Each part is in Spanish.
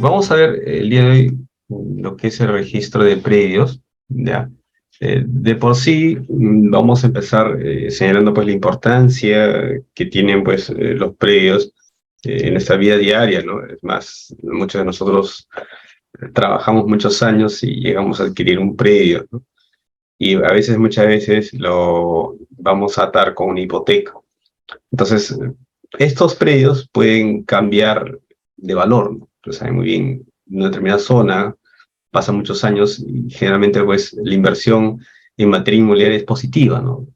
Vamos a ver el día de hoy lo que es el registro de predios, ¿ya? De por sí, vamos a empezar señalando pues la importancia que tienen pues los predios en nuestra vida diaria, ¿no? Es más, muchos de nosotros trabajamos muchos años y llegamos a adquirir un predio, ¿no? Y a veces, muchas veces, lo vamos a atar con una hipoteca. Entonces, estos predios pueden cambiar de valor, ¿no? Ustedes saben muy bien, en una determinada zona pasan muchos años y generalmente pues la inversión en materia inmobiliaria es positiva, ¿no?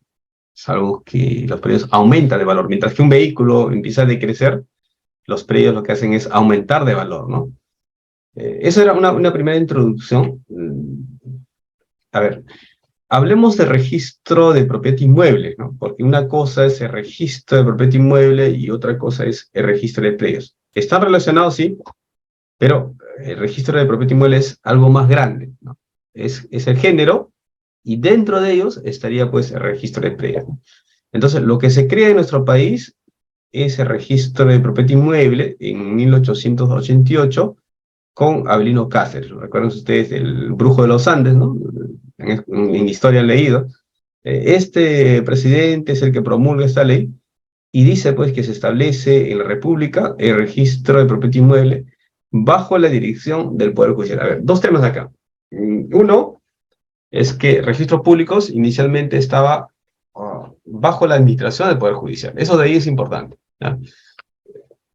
Es algo que los predios aumentan de valor. Mientras que un vehículo empieza a decrecer, los predios lo que hacen es aumentar de valor, ¿no? Esa era una primera introducción. A ver, hablemos de registro de propiedad inmueble, ¿no? Porque una cosa es el registro de propiedad inmueble y otra cosa es el registro de predios. Están relacionados, sí, pero el registro de propiedad inmueble es algo más grande, ¿no? Es el género y dentro de ellos estaría pues el registro de predios, ¿no? Entonces, lo que se crea en nuestro país es el registro de propiedad inmueble en 1888 con Abelino Cáceres. Recuerden ustedes el Brujo de los Andes, ¿no? En historia han leído. Este presidente es el que promulga esta ley y dice pues que se establece en la República el registro de propiedad inmueble bajo la dirección del Poder Judicial. A ver, dos temas acá. Uno es que registros públicos inicialmente estaba bajo la administración del Poder Judicial. Eso de ahí es importante, ¿ya?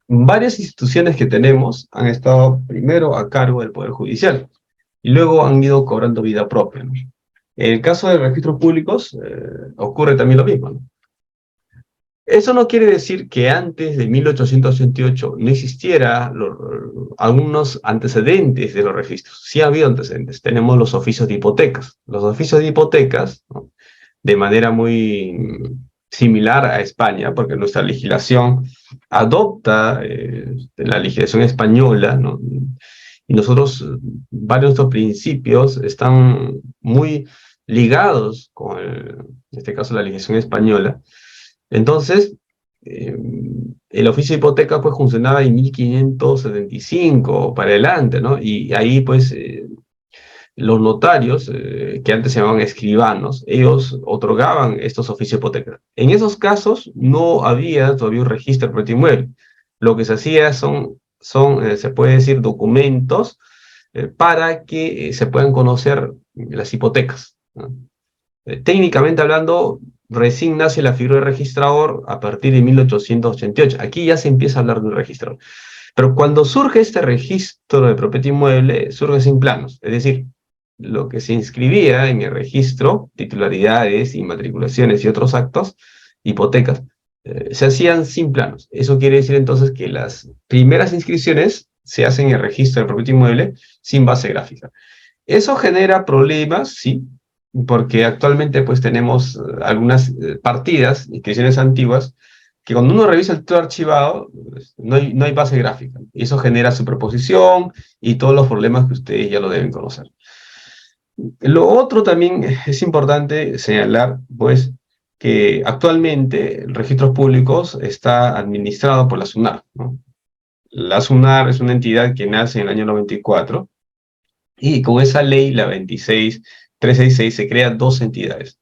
Varias instituciones que tenemos han estado primero a cargo del Poder Judicial y luego han ido cobrando vida propia, ¿no? En el caso de registros públicos ocurre también lo mismo, ¿no? Eso no quiere decir que antes de 1888 no existiera algunos antecedentes de los registros. Sí ha habido antecedentes. Tenemos los oficios de hipotecas. Los oficios de hipotecas, ¿no? De manera muy similar a España, porque nuestra legislación adopta la legislación española, ¿no? Y nosotros, varios de estos principios están muy ligados con, en este caso, la legislación española. Entonces, el oficio de hipoteca pues funcionaba en 1575 para adelante, ¿no? Y ahí pues los notarios, que antes se llamaban escribanos, ellos otorgaban estos oficios de hipoteca. En esos casos no había todavía un registro de propiedad inmueble. Lo que se hacía se puede decir, documentos para que se puedan conocer las hipotecas, ¿no? Técnicamente hablando, recién nace la figura de registrador a partir de 1888. Aquí ya se empieza a hablar de un registrador. Pero cuando surge este registro de propiedad inmueble, surge sin planos. Es decir, lo que se inscribía en el registro, titularidades, inmatriculaciones y otros actos, hipotecas, se hacían sin planos. Eso quiere decir entonces que las primeras inscripciones se hacen en el registro de propiedad inmueble sin base gráfica. Eso genera problemas, sí, porque actualmente pues tenemos algunas partidas, inscripciones antiguas, que cuando uno revisa el todo archivado, pues, no hay base gráfica. Y eso genera superposición y todos los problemas que ustedes ya lo deben conocer. Lo otro también es importante señalar, pues, que actualmente Registros Públicos está administrado por la SUNAR, ¿no? La SUNAR es una entidad que nace en el año 94 y con esa ley, la 26366, se crean dos entidades.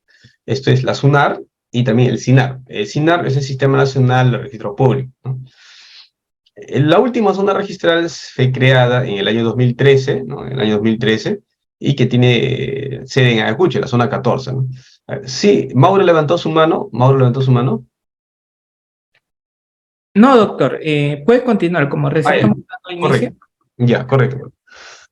Esto es la SUNAR y también el SINAR. El SINAR es el Sistema Nacional de Registro Público, ¿no? La última zona registral fue creada en el año 2013, ¿no? En el año 2013, y que tiene sede en Ayacucho, la zona 14, ¿no? Sí, Mauro levantó su mano. Mauro levantó su mano. No, doctor, puede continuar, como Ah, recién ya, estamos dando inicio. correcto. Ya, correcto.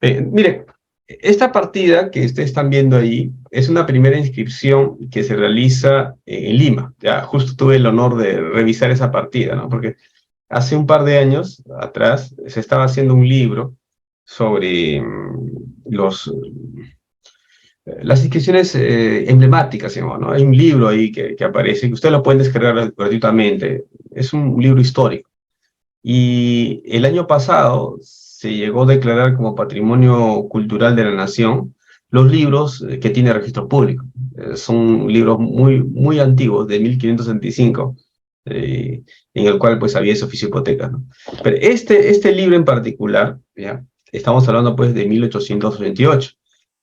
Mire, esta partida que ustedes están viendo ahí es una primera inscripción que se realiza en Lima. Ya, justo tuve el honor de revisar esa partida, ¿no? Porque hace un par de años atrás se estaba haciendo un libro sobre las inscripciones emblemáticas, digamos, ¿no? Hay un libro ahí que aparece, que ustedes lo pueden descargar gratuitamente. Es un libro histórico. Y el año pasado se llegó a declarar como Patrimonio Cultural de la Nación los libros que tiene registro público. Son libros muy antiguos, de 1565, en el cual pues había ese oficio de hipoteca, ¿no? Pero este libro en particular, ¿ya? estamos hablando pues de 1888,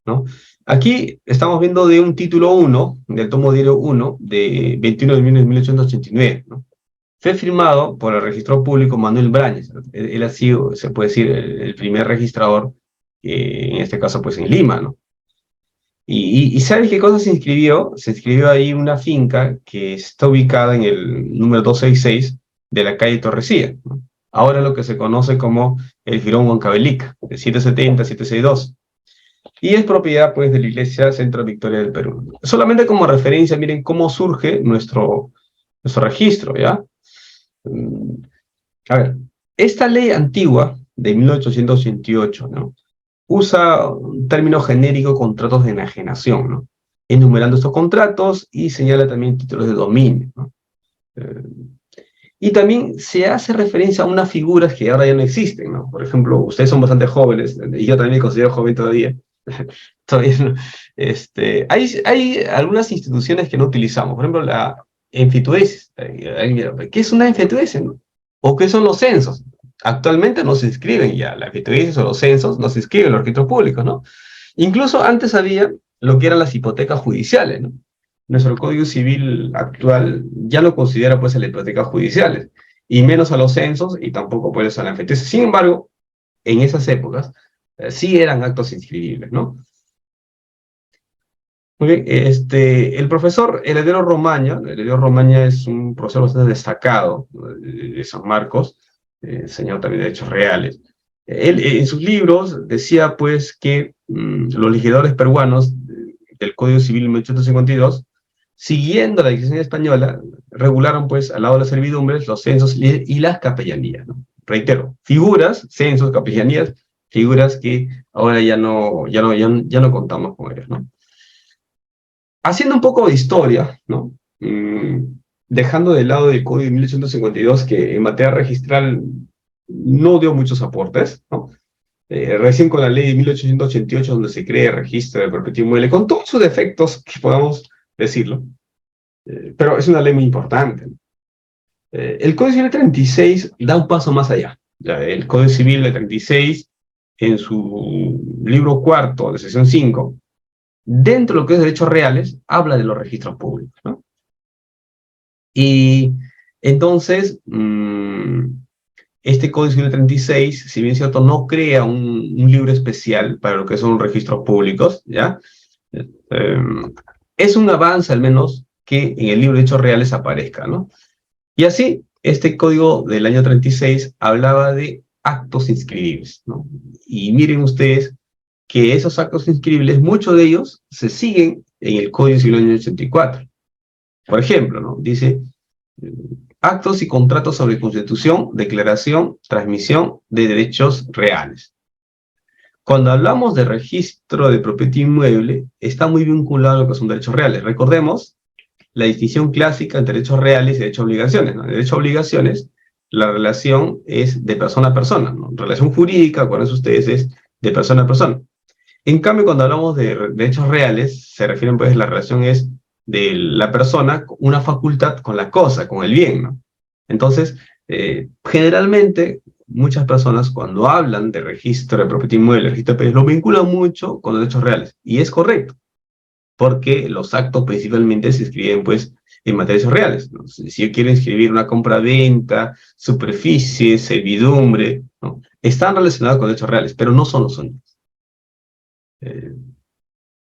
¿no? Aquí estamos viendo de un título 1, del tomo diario 1, de 21 de 1889, ¿no? Fue firmado por el registro público Manuel Brañes. Él ha sido, se puede decir, el primer registrador, en este caso pues en Lima, ¿no? Y ¿sabes qué cosa se inscribió? Se inscribió ahí una finca que está ubicada en el número 266 de la calle Torrecilla, ¿no? Ahora lo que se conoce como el Jirón Huancavelica, de 770-762. Y es propiedad, pues, de la Iglesia Centro Victoria del Perú. Solamente como referencia, miren cómo surge nuestro registro, ¿ya? A ver, esta ley antigua de 1888, ¿no? Usa un término genérico, contratos de enajenación, ¿no? Enumerando estos contratos y señala también títulos de dominio, ¿no? Eh, y también se hace referencia a unas figuras que ahora ya no existen, ¿no? Por ejemplo, ustedes son bastante jóvenes, y yo también me considero joven todavía. Todavía no. Hay algunas instituciones que no utilizamos, por ejemplo, la enfituesis. ¿Qué es una enfituesis, no? ¿O qué son los censos? Actualmente no se inscriben ya, la enfituesis o los censos no se inscriben en los registros públicos, ¿no? Incluso antes había lo que eran las hipotecas judiciales, ¿no? Nuestro Código Civil actual ya no considera pues a las hipotecas judiciales, y menos a los censos, y tampoco pues a la enfituesis. Sin embargo, en esas épocas, sí eran actos inscribibles, ¿no? Muy bien, el profesor Heredero Romaña es un profesor bastante destacado, de San Marcos, enseñado también de hechos reales. Él, en sus libros, decía pues que los legisladores peruanos del Código Civil de 1852, siguiendo la legislación española, regularon pues al lado de las servidumbres los censos y las capellanías, ¿no? Reitero, figuras, censos, capellanías, figuras que ahora ya no contamos con ellas, ¿no? Haciendo un poco de historia, ¿no? Dejando de lado el Código de 1852, que en materia registral no dio muchos aportes, ¿no? Recién con la ley de 1888, donde se crea el registro de propiedad inmueble, con todos sus defectos, que podamos decirlo, pero es una ley muy importante, ¿no? El Código Civil 36 da un paso más allá. Ya, el Código Civil de 36, en su libro cuarto, de sección 5, dentro de lo que es derechos reales, habla de los registros públicos, ¿no? Y entonces, este Código Civil 36, si bien es cierto, no crea un libro especial para lo que son registros públicos, ¿ya? Es un avance, al menos, que en el libro de hechos reales aparezca, ¿no? Y así, este código del año 36 hablaba de actos inscribibles, ¿no? Y miren ustedes que esos actos inscribibles, muchos de ellos se siguen en el Código Civil del año 84. Por ejemplo, ¿no? Dice, actos y contratos sobre constitución, declaración, transmisión de derechos reales. Cuando hablamos de registro de propiedad inmueble, está muy vinculado a lo que son derechos reales. Recordemos la distinción clásica entre derechos reales y derechos obligaciones, ¿no? En derechos obligaciones, la relación es de persona a persona, ¿no? Relación jurídica, acuérdense ustedes, es de persona a persona. En cambio, cuando hablamos de derechos reales, se refieren, pues, la relación es de la persona, una facultad con la cosa, con el bien, ¿no? Entonces, generalmente, muchas personas cuando hablan de registro de propiedad inmueble, registro de país, lo vinculan mucho con los derechos reales. Y es correcto, porque los actos principalmente se inscriben, pues, en materias reales, ¿no? Si yo quiero inscribir una compra-venta, superficie, servidumbre, ¿no? Están relacionados con derechos reales, pero no son los únicos.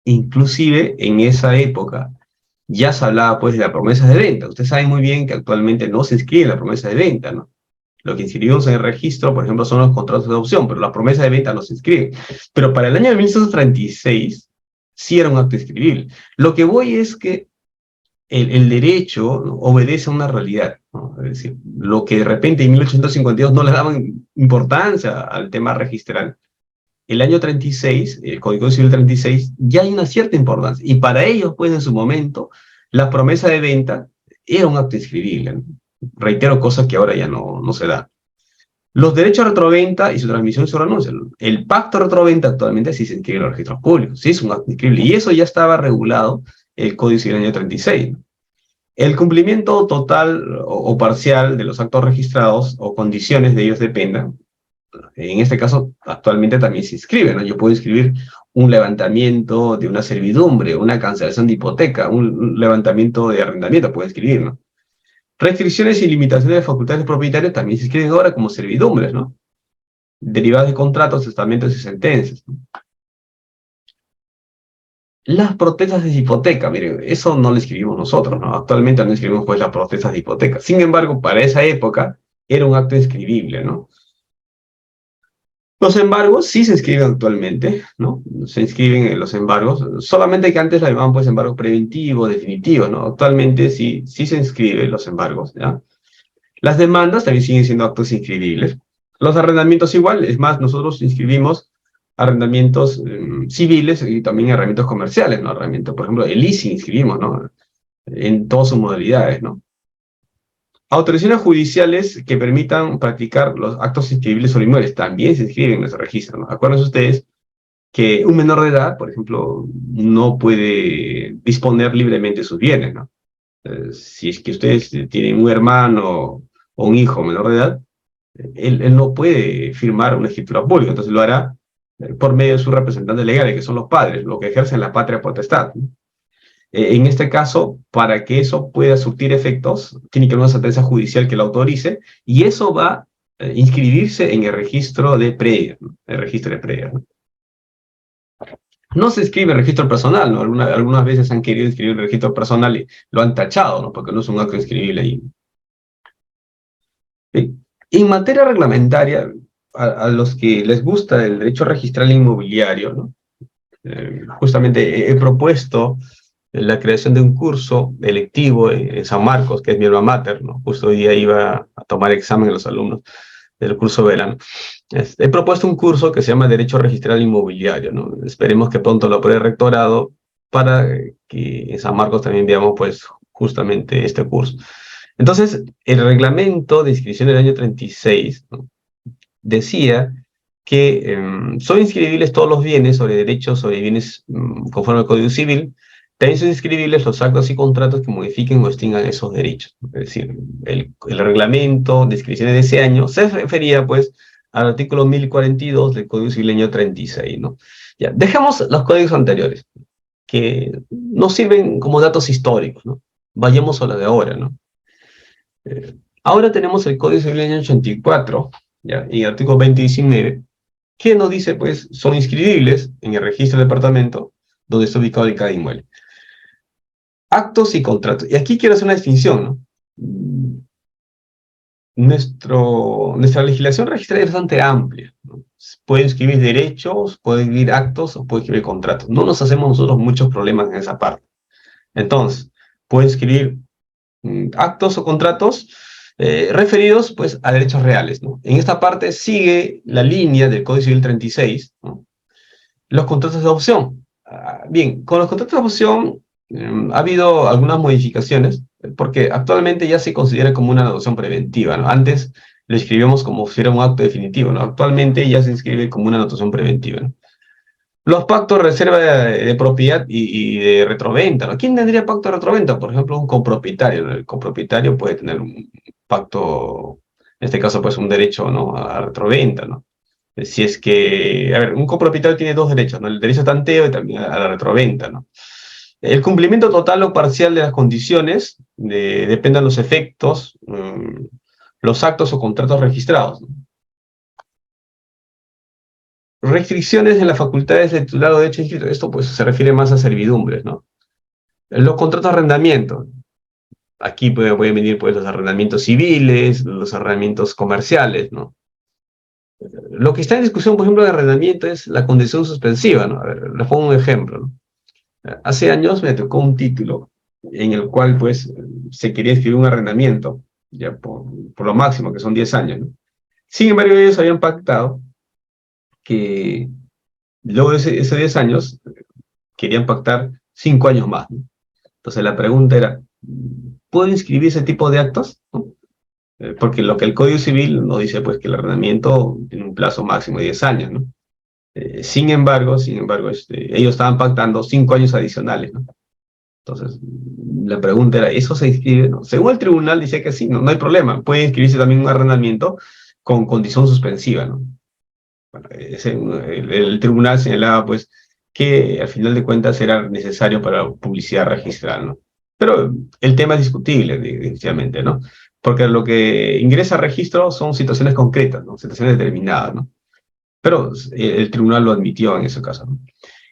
Inclusive en esa época ya se hablaba pues de las promesas de venta. Ustedes saben muy bien que actualmente no se inscribe la promesa de venta, ¿no? Lo que inscribimos en el registro, por ejemplo, son los contratos de adopción, pero la promesa de venta no se inscribe. Pero para el año de 1936 sí era un acto inscribible. Lo que voy es que el derecho, ¿no?, obedece a una realidad, ¿no? Es decir, lo que de repente en 1852 no le daban importancia al tema registral, el año 36, el Código Civil 36, ya hay una cierta importancia. Y para ellos, pues, en su momento, la promesa de venta era un acto inscribible, ¿no? Reitero, cosas que ahora ya no se da. Los derechos de retroventa y su transmisión y su renuncia. El pacto de retroventa actualmente sí se inscribe en los registros públicos, sí es un acto inscribible. Y eso ya estaba regulado en el Código Civil del año 36. El cumplimiento total o parcial de los actos registrados o condiciones de ellos dependan, En este caso, actualmente también se inscribe, ¿no? Yo puedo inscribir un levantamiento de una servidumbre, una cancelación de hipoteca, un levantamiento de arrendamiento, puedo inscribir, ¿no? Restricciones y limitaciones de facultades propietarias también se inscriben ahora como servidumbres, ¿no? Derivadas de contratos, testamentos y sentencias, ¿no? Las protestas de hipoteca, miren, eso no lo escribimos nosotros, ¿no? Actualmente no escribimos pues las protestas de hipoteca. Sin embargo, para esa época era un acto inscribible, ¿no? Los embargos sí se inscriben actualmente, ¿no? Se inscriben en los embargos, solamente que antes la llamaban pues embargo preventivo, definitivo, ¿no? Actualmente sí se inscriben los embargos, ¿ya? Las demandas también siguen siendo actos inscribibles. Los arrendamientos igual, es más, nosotros inscribimos arrendamientos civiles y también arrendamientos comerciales, ¿no? Arrendamiento, por ejemplo, el leasing inscribimos, ¿no? En todas sus modalidades, ¿no? Autorizaciones judiciales que permitan practicar los actos inscribibles sobre inmuebles también se inscriben en nuestro registro, ¿no? Acuérdense ustedes que un menor de edad, por ejemplo, no puede disponer libremente de sus bienes, ¿no? Si es que ustedes tienen un hermano o un hijo menor de edad, él no puede firmar una escritura pública, entonces lo hará por medio de sus representantes legales, que son los padres, los que ejercen la patria potestad, ¿no? En este caso, para que eso pueda surtir efectos, tiene que haber una sentencia judicial que lo autorice, y eso va a inscribirse en el registro de predios, ¿no? El registro de predios, ¿no? No se escribe el registro personal, ¿no? Algunas veces han querido inscribir el registro personal y lo han tachado, ¿no? Porque no es un acto inscribible ahí. En materia reglamentaria, a los que les gusta el derecho registral inmobiliario, ¿no? Justamente he propuesto la creación de un curso electivo en San Marcos, que es mi alma mater, ¿no? Justo hoy día iba a tomar examen a los alumnos del curso verano. He propuesto un curso que se llama Derecho Registral Inmobiliario, ¿no? Esperemos que pronto lo apruebe el rectorado para que en San Marcos también veamos, pues, justamente este curso. Entonces, el reglamento de inscripción del año 36, ¿no? Decía que son inscribibles todos los bienes sobre derechos sobre bienes conforme al Código Civil. También son inscribibles los actos y contratos que modifiquen o extingan esos derechos. Es decir, el reglamento de inscripciones de ese año se refería, pues, al artículo 1042 del Código Civil año 36, ¿no? Ya, dejamos los códigos anteriores, que nos sirven como datos históricos, ¿no? Vayamos a lo de ahora, ¿no? Ahora tenemos el Código Civil año 84, ¿ya? Y el artículo 2019, que nos dice, pues, son inscribibles en el registro del departamento donde está ubicado el cada inmueble. Actos y contratos. Y aquí quiero hacer una distinción, ¿no? Nuestra legislación registral es bastante amplia, ¿no? Puede inscribir derechos, puede escribir actos o puede escribir contratos. No nos hacemos nosotros muchos problemas en esa parte. Entonces, puede escribir actos o contratos referidos, pues, a derechos reales, ¿no? En esta parte sigue la línea del Código Civil 36, ¿no? Los contratos de opción. Bien, con los contratos de opción ha habido algunas modificaciones, porque actualmente ya se considera como una adopción preventiva, ¿no? Antes lo escribíamos como si fuera un acto definitivo, ¿no? Actualmente ya se inscribe como una anotación preventiva, ¿no? Los pactos de reserva de propiedad y de retroventa, ¿no? ¿Quién tendría pacto de retroventa? Por ejemplo, un copropietario, ¿no? El copropietario puede tener un pacto, en este caso, pues un derecho, ¿no? A retroventa, ¿no? Si es que, a ver, un copropietario tiene dos derechos, ¿no? El derecho a tanteo y también a la retroventa, ¿no? El cumplimiento total o parcial de las condiciones dependan los efectos, los actos o contratos registrados, ¿no? Restricciones en las facultades de titulado de hecho inscrito. Esto, pues, se refiere más a servidumbres, ¿no? Los contratos de arrendamiento. Aquí pueden venir, pues, los arrendamientos civiles, los arrendamientos comerciales, ¿no? Lo que está en discusión, por ejemplo, de arrendamiento es la condición suspensiva, ¿no? A ver, les pongo un ejemplo, ¿no? Hace años me tocó un título en el cual, pues, se quería escribir un arrendamiento, ya por lo máximo, que son 10 años, ¿no? Sin embargo, ellos habían pactado que luego de esos 10 años querían pactar 5 años más, ¿no? Entonces la pregunta era, ¿puedo inscribir ese tipo de actos? ¿No? Porque lo que el Código Civil nos dice, pues, que el arrendamiento tiene un plazo máximo de 10 años, ¿no? Sin embargo, ellos estaban pactando 5 años adicionales, ¿no? Entonces, la pregunta era, ¿eso se inscribe? ¿No? Según el tribunal dice que sí, no hay problema. Puede inscribirse también un arrendamiento con condición suspensiva, ¿no? Bueno, el tribunal señalaba pues que al final de cuentas era necesario para la publicidad registral, ¿no? Pero el tema es discutible, definitivamente, ¿no? Porque lo que ingresa a registro son situaciones concretas, ¿no? Situaciones determinadas, ¿no? Pero el tribunal lo admitió en ese caso, ¿no?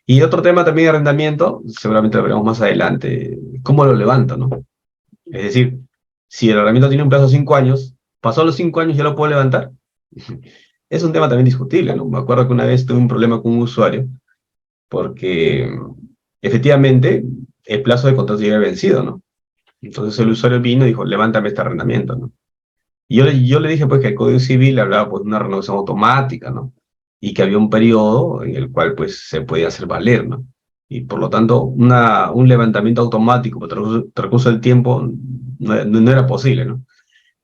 Y otro tema también de arrendamiento, seguramente lo veremos más adelante, ¿cómo lo levanto, no? Es decir, si el arrendamiento tiene un plazo de 5 años, pasó los 5 años, ¿ya lo puedo levantar? Es un tema también discutible, ¿no? Me acuerdo que una vez tuve un problema con un usuario porque efectivamente el plazo de contrato ya había vencido, ¿no? Entonces el usuario vino y dijo, levántame este arrendamiento, ¿no? Y yo le dije pues que el Código Civil hablaba pues de una renovación automática, ¿no? Y que había un periodo en el cual pues se podía hacer valer, ¿no? Y por lo tanto un levantamiento automático por transcurso del tiempo no era posible, ¿no?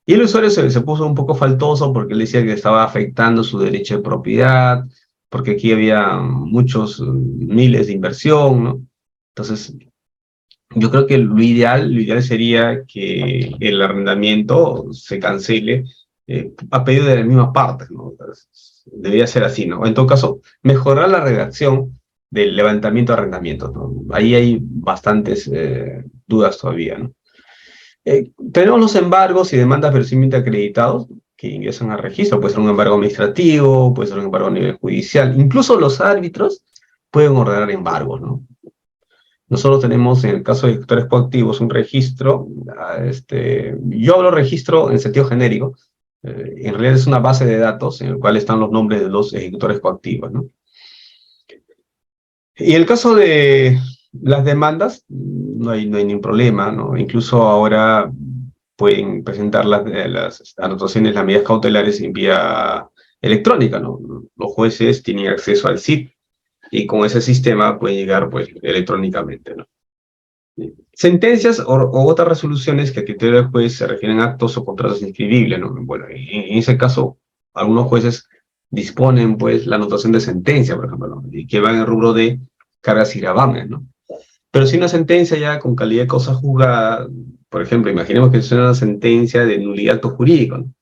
Y el usuario se puso un poco faltoso porque él decía que estaba afectando su derecho de propiedad, porque aquí había muchos miles de inversión, ¿no? Entonces, yo creo que lo ideal sería que el arrendamiento se cancele a pedido de las mismas partes, ¿no? Entonces, debería ser así, ¿no? En todo caso, mejorar la redacción del levantamiento de arrendamientos, ¿no? Ahí hay bastantes dudas todavía, ¿no? Tenemos los embargos y demandas verosimilmente acreditados que ingresan al registro. Puede ser un embargo administrativo, puede ser un embargo a nivel judicial. Incluso los árbitros pueden ordenar embargos, ¿no? Nosotros tenemos, en el caso de ejecutores coactivos, un registro. Yo hablo registro en sentido genérico. En realidad es una base de datos en el cual están los nombres de los ejecutores coactivos, ¿no? Y en el caso de las demandas, no hay ningún problema, ¿no? Incluso ahora pueden presentar las anotaciones, las medidas cautelares en vía electrónica, ¿no? Los jueces tienen acceso al SIP y con ese sistema pueden llegar, pues, electrónicamente, ¿no? Sentencias o otras resoluciones que a criterio del juez se refieren a actos o contratos inscribibles, ¿no? Bueno, en ese caso, algunos jueces disponen, pues, la anotación de sentencia, por ejemplo, ¿no? Y que va en el rubro de cargas y gravamen, ¿no? Pero si una sentencia ya con calidad de cosa juzgada, por ejemplo, imaginemos que es una sentencia de nulidad acto jurídico, ¿no?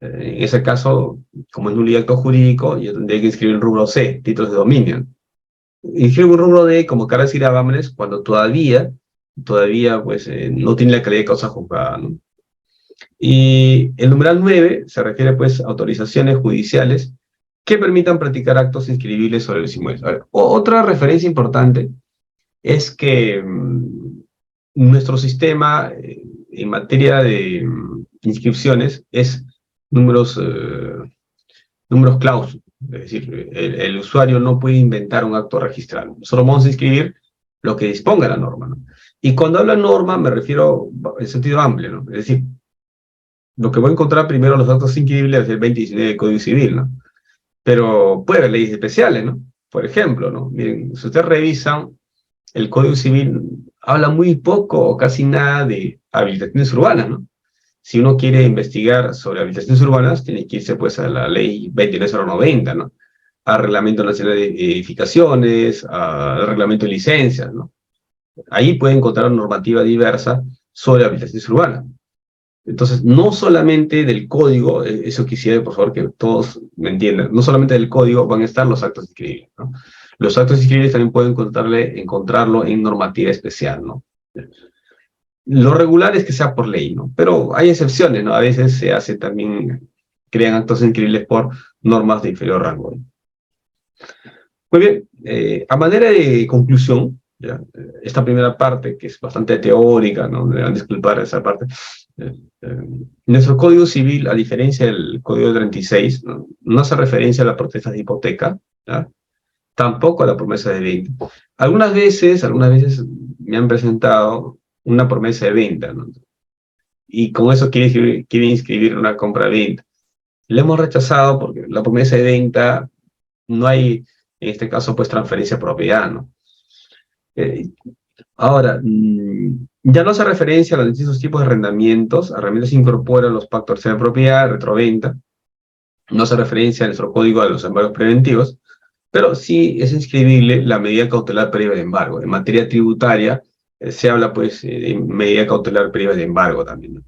En ese caso, como es nulidad acto jurídico, yo tendría que inscribir el rubro C, títulos de dominio, ¿no? Inscribo un rubro D como cargas y gravámenes cuando todavía pues, no tiene la calidad de causa juzgada, ¿no? Y el numeral 9 se refiere pues a autorizaciones judiciales que permitan practicar actos inscribibles sobre los inmuebles. A ver, otra referencia importante es que nuestro sistema en materia de inscripciones es números, números clausus. Es decir, el usuario no puede inventar un acto registral. Solo vamos a inscribir lo que disponga la norma, ¿no? Y cuando hablo de norma me refiero en sentido amplio, ¿no? Es decir, lo que voy a encontrar primero los actos inscribibles es el 2019 del Código Civil, ¿no? Pero puede haber leyes especiales, ¿no? Por ejemplo, ¿no? Miren, si ustedes revisan, el Código Civil habla muy poco o casi nada de habilitaciones urbanas, ¿no? Si uno quiere investigar sobre habilitaciones urbanas, tiene que irse pues a la ley 29090, ¿no? Al Reglamento Nacional de Edificaciones, al Reglamento de Licencias, ¿no? Ahí puede encontrar normativa diversa sobre habilitaciones urbanas. Entonces, no solamente del código, eso quisiera, por favor, que todos me entiendan, no solamente del código van a estar los actos inscribibles, ¿no? Los actos inscribibles también pueden encontrarlo en normativa especial, ¿no? Lo regular es que sea por ley, ¿no? Pero hay excepciones, ¿no? A veces se hace también, crean actos inscribibles por normas de inferior rango, ¿no? Muy bien, a manera de conclusión, ¿ya? Esta primera parte, que es bastante teórica, ¿no? Me van a disculpar esa parte. Nuestro Código Civil, a diferencia del Código 36, no hace referencia a la protesta de hipoteca, ¿ya? Tampoco a la promesa de venta. Algunas veces me han presentado una promesa de venta, ¿no? Y con eso quiere inscribir una compra-venta. Le hemos rechazado porque la promesa de venta no hay, en este caso, pues transferencia de propiedad, ¿no? Eh, Ahora, ya no hace referencia a los distintos tipos de arrendamientos. Arrendamientos incorporan los pactos de propiedad, retroventa. No hace referencia a nuestro código de los embargos preventivos, pero sí es inscribible la medida cautelar previa de embargo. En materia tributaria se habla pues de medida cautelar previa de embargo también, ¿no?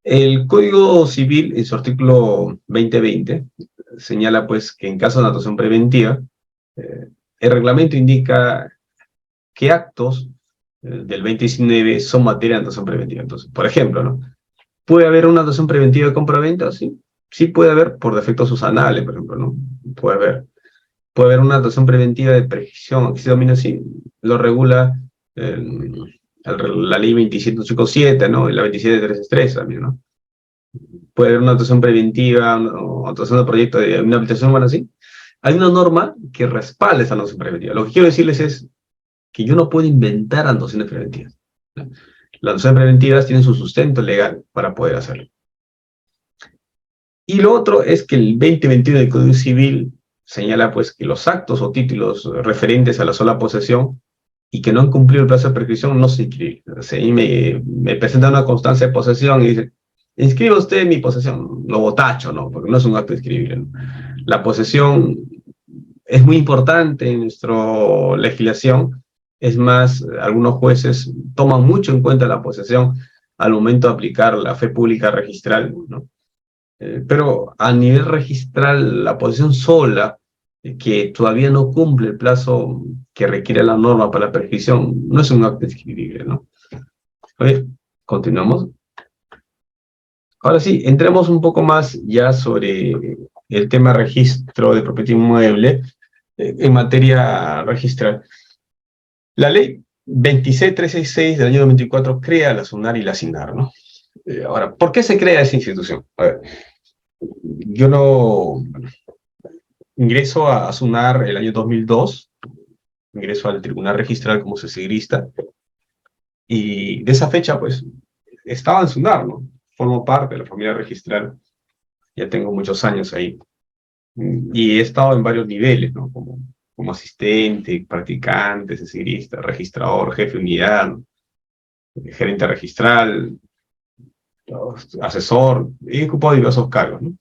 El Código Civil, en su artículo 2020, señala pues que en caso de anotación preventiva, el reglamento indica qué actos del 2019 son materia de anotación preventiva. Entonces, por ejemplo, ¿no? ¿Puede haber una anotación preventiva de compra-venta? Sí, sí puede haber por defectos susanales, por ejemplo, ¿no? Puede haber. Puede haber una anotación preventiva de prescripción, aquí se domina así, lo regula la ley 27857, ¿no? Y la 27363 también, ¿no? Puede haber una anotación preventiva, una anotación de proyecto de una habitación urbana así. Hay una norma que respalda esa anotación preventiva. Lo que quiero decirles es que yo no puedo inventar anotaciones preventivas, ¿no? Las anotaciones preventivas tienen su sustento legal para poder hacerlo. Y lo otro es que el 2021 del Código Civil señala pues que los actos o títulos referentes a la sola posesión y que no han cumplido el plazo de prescripción no se inscriben. O sea, ahí me presentan una constancia de posesión y dice, inscriba usted mi posesión. Lo botacho, ¿no? Porque no es un acto inscribible, ¿no? La posesión es muy importante en nuestra legislación. Es más, algunos jueces toman mucho en cuenta la posesión al momento de aplicar la fe pública registral, ¿no? Pero a nivel registral, la posesión sola, que todavía no cumple el plazo que requiere la norma para la prescripción, no es un acto inscribible, ¿no? A ver, continuamos. Ahora sí, entremos un poco más ya sobre el tema registro de propiedad inmueble en materia registral. La ley 26366 del año 2024 crea la SUNAR y la SINAR, ¿no? Ahora, ¿por qué se crea esa institución? A ver, yo no ingreso a SUNAR el año 2002, ingreso al Tribunal Registral como segrista, y de esa fecha, pues, estaba en SUNAR, ¿no? Formo parte de la familia registral, ya tengo muchos años ahí, y he estado en varios niveles, ¿no? Como asistente, practicante, segrista, registrador, jefe de unidad, gerente registral, asesor, he ocupado diversos cargos, ¿no?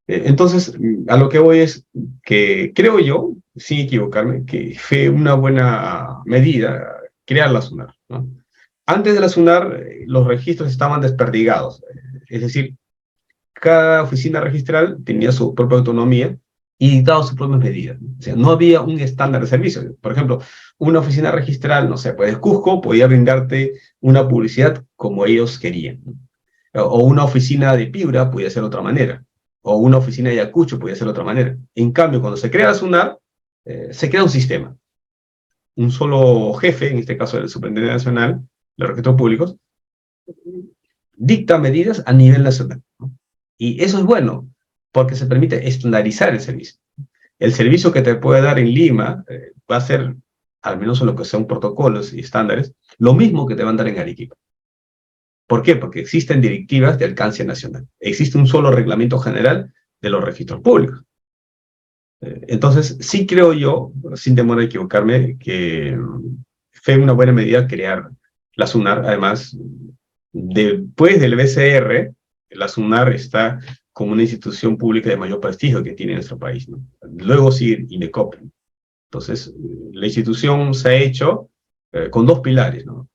Entonces, a lo que voy es que creo yo, sin equivocarme, que fue una buena medida crear la SUNAR, ¿no? Antes de la SUNAR, los registros estaban desperdigados, es decir, cada oficina registral tenía su propia autonomía y dictaba sus propias medidas, ¿no? O sea, no había un estándar de servicio. Por ejemplo, una oficina registral, no sé, pues Cusco podía brindarte una publicidad como ellos querían, ¿no? O una oficina de Piura podía ser de otra manera, o una oficina de Ayacucho podía ser de otra manera. En cambio, cuando se crea la SUNAR, se crea un sistema. Un solo jefe, en este caso el Superintendente Nacional de Registros Públicos, dicta medidas a nivel nacional, ¿no? Y eso es bueno, porque se permite estandarizar el servicio. El servicio que te puede dar en Lima va a ser, al menos en lo que son protocolos y estándares, lo mismo que te van a dar en Arequipa. ¿Por qué? Porque existen directivas de alcance nacional. Existe un solo reglamento general de los registros públicos. Entonces, sí creo yo, sin temor a equivocarme, que fue una buena medida crear la SUNAR. Además, después del BCR, la SUNAR está como una institución pública de mayor prestigio que tiene nuestro país, ¿no? Luego sigue INDECOP. Entonces, la institución se ha hecho con dos pilares, ¿no?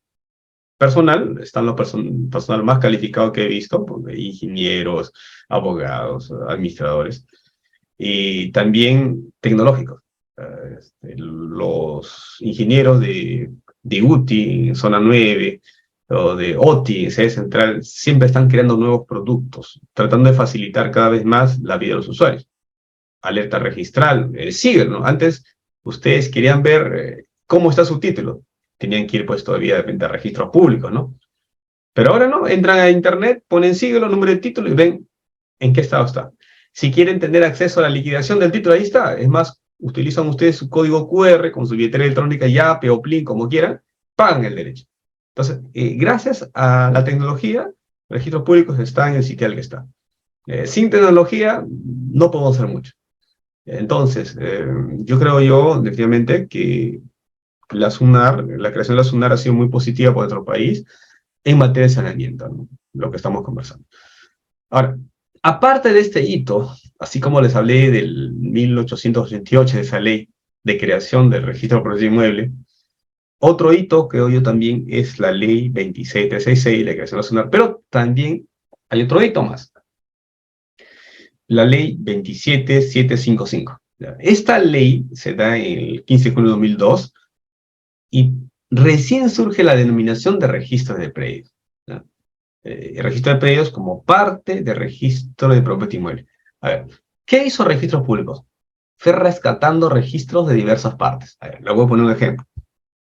Personal, están los personal más calificado que he visto, ingenieros, abogados, administradores, y también tecnológicos. Los ingenieros de UTI, Zona 9, o de OTI, sede central, siempre están creando nuevos productos, tratando de facilitar cada vez más la vida de los usuarios. Alerta registral, Ciber, ¿no? Antes ustedes querían ver cómo está su título, tenían que ir pues todavía de repente a registros públicos, ¿no? Pero ahora no, entran a internet, ponen siglo, número de título y ven en qué estado está. Si quieren tener acceso a la liquidación del título, ahí está. Es más, utilizan ustedes su código QR con su billetera electrónica YAPE o PLIN, como quieran, pagan el derecho. Entonces, gracias a la tecnología, registros públicos están en el sitio al que está. Sin tecnología, no podemos hacer mucho. Entonces, yo creo definitivamente que la SUNAR, la creación de la SUNAR ha sido muy positiva para nuestro país en materia de saneamiento, ¿no? Lo que estamos conversando. Ahora, aparte de este hito, así como les hablé del 1888, de esa ley de creación del registro de propiedad inmueble, otro hito que yo también es la ley 26366, la creación de la SUNAR, pero también hay otro hito más. la ley 27755. Esta ley se da el 15 de junio de 2002 y recién surge la denominación de registro de predios. ¿Ya? El registro de predios como parte del registro de propiedad inmueble. A ver, ¿qué hizo Registros Públicos? Fue rescatando registros de diversas partes. A ver, le voy a poner un ejemplo.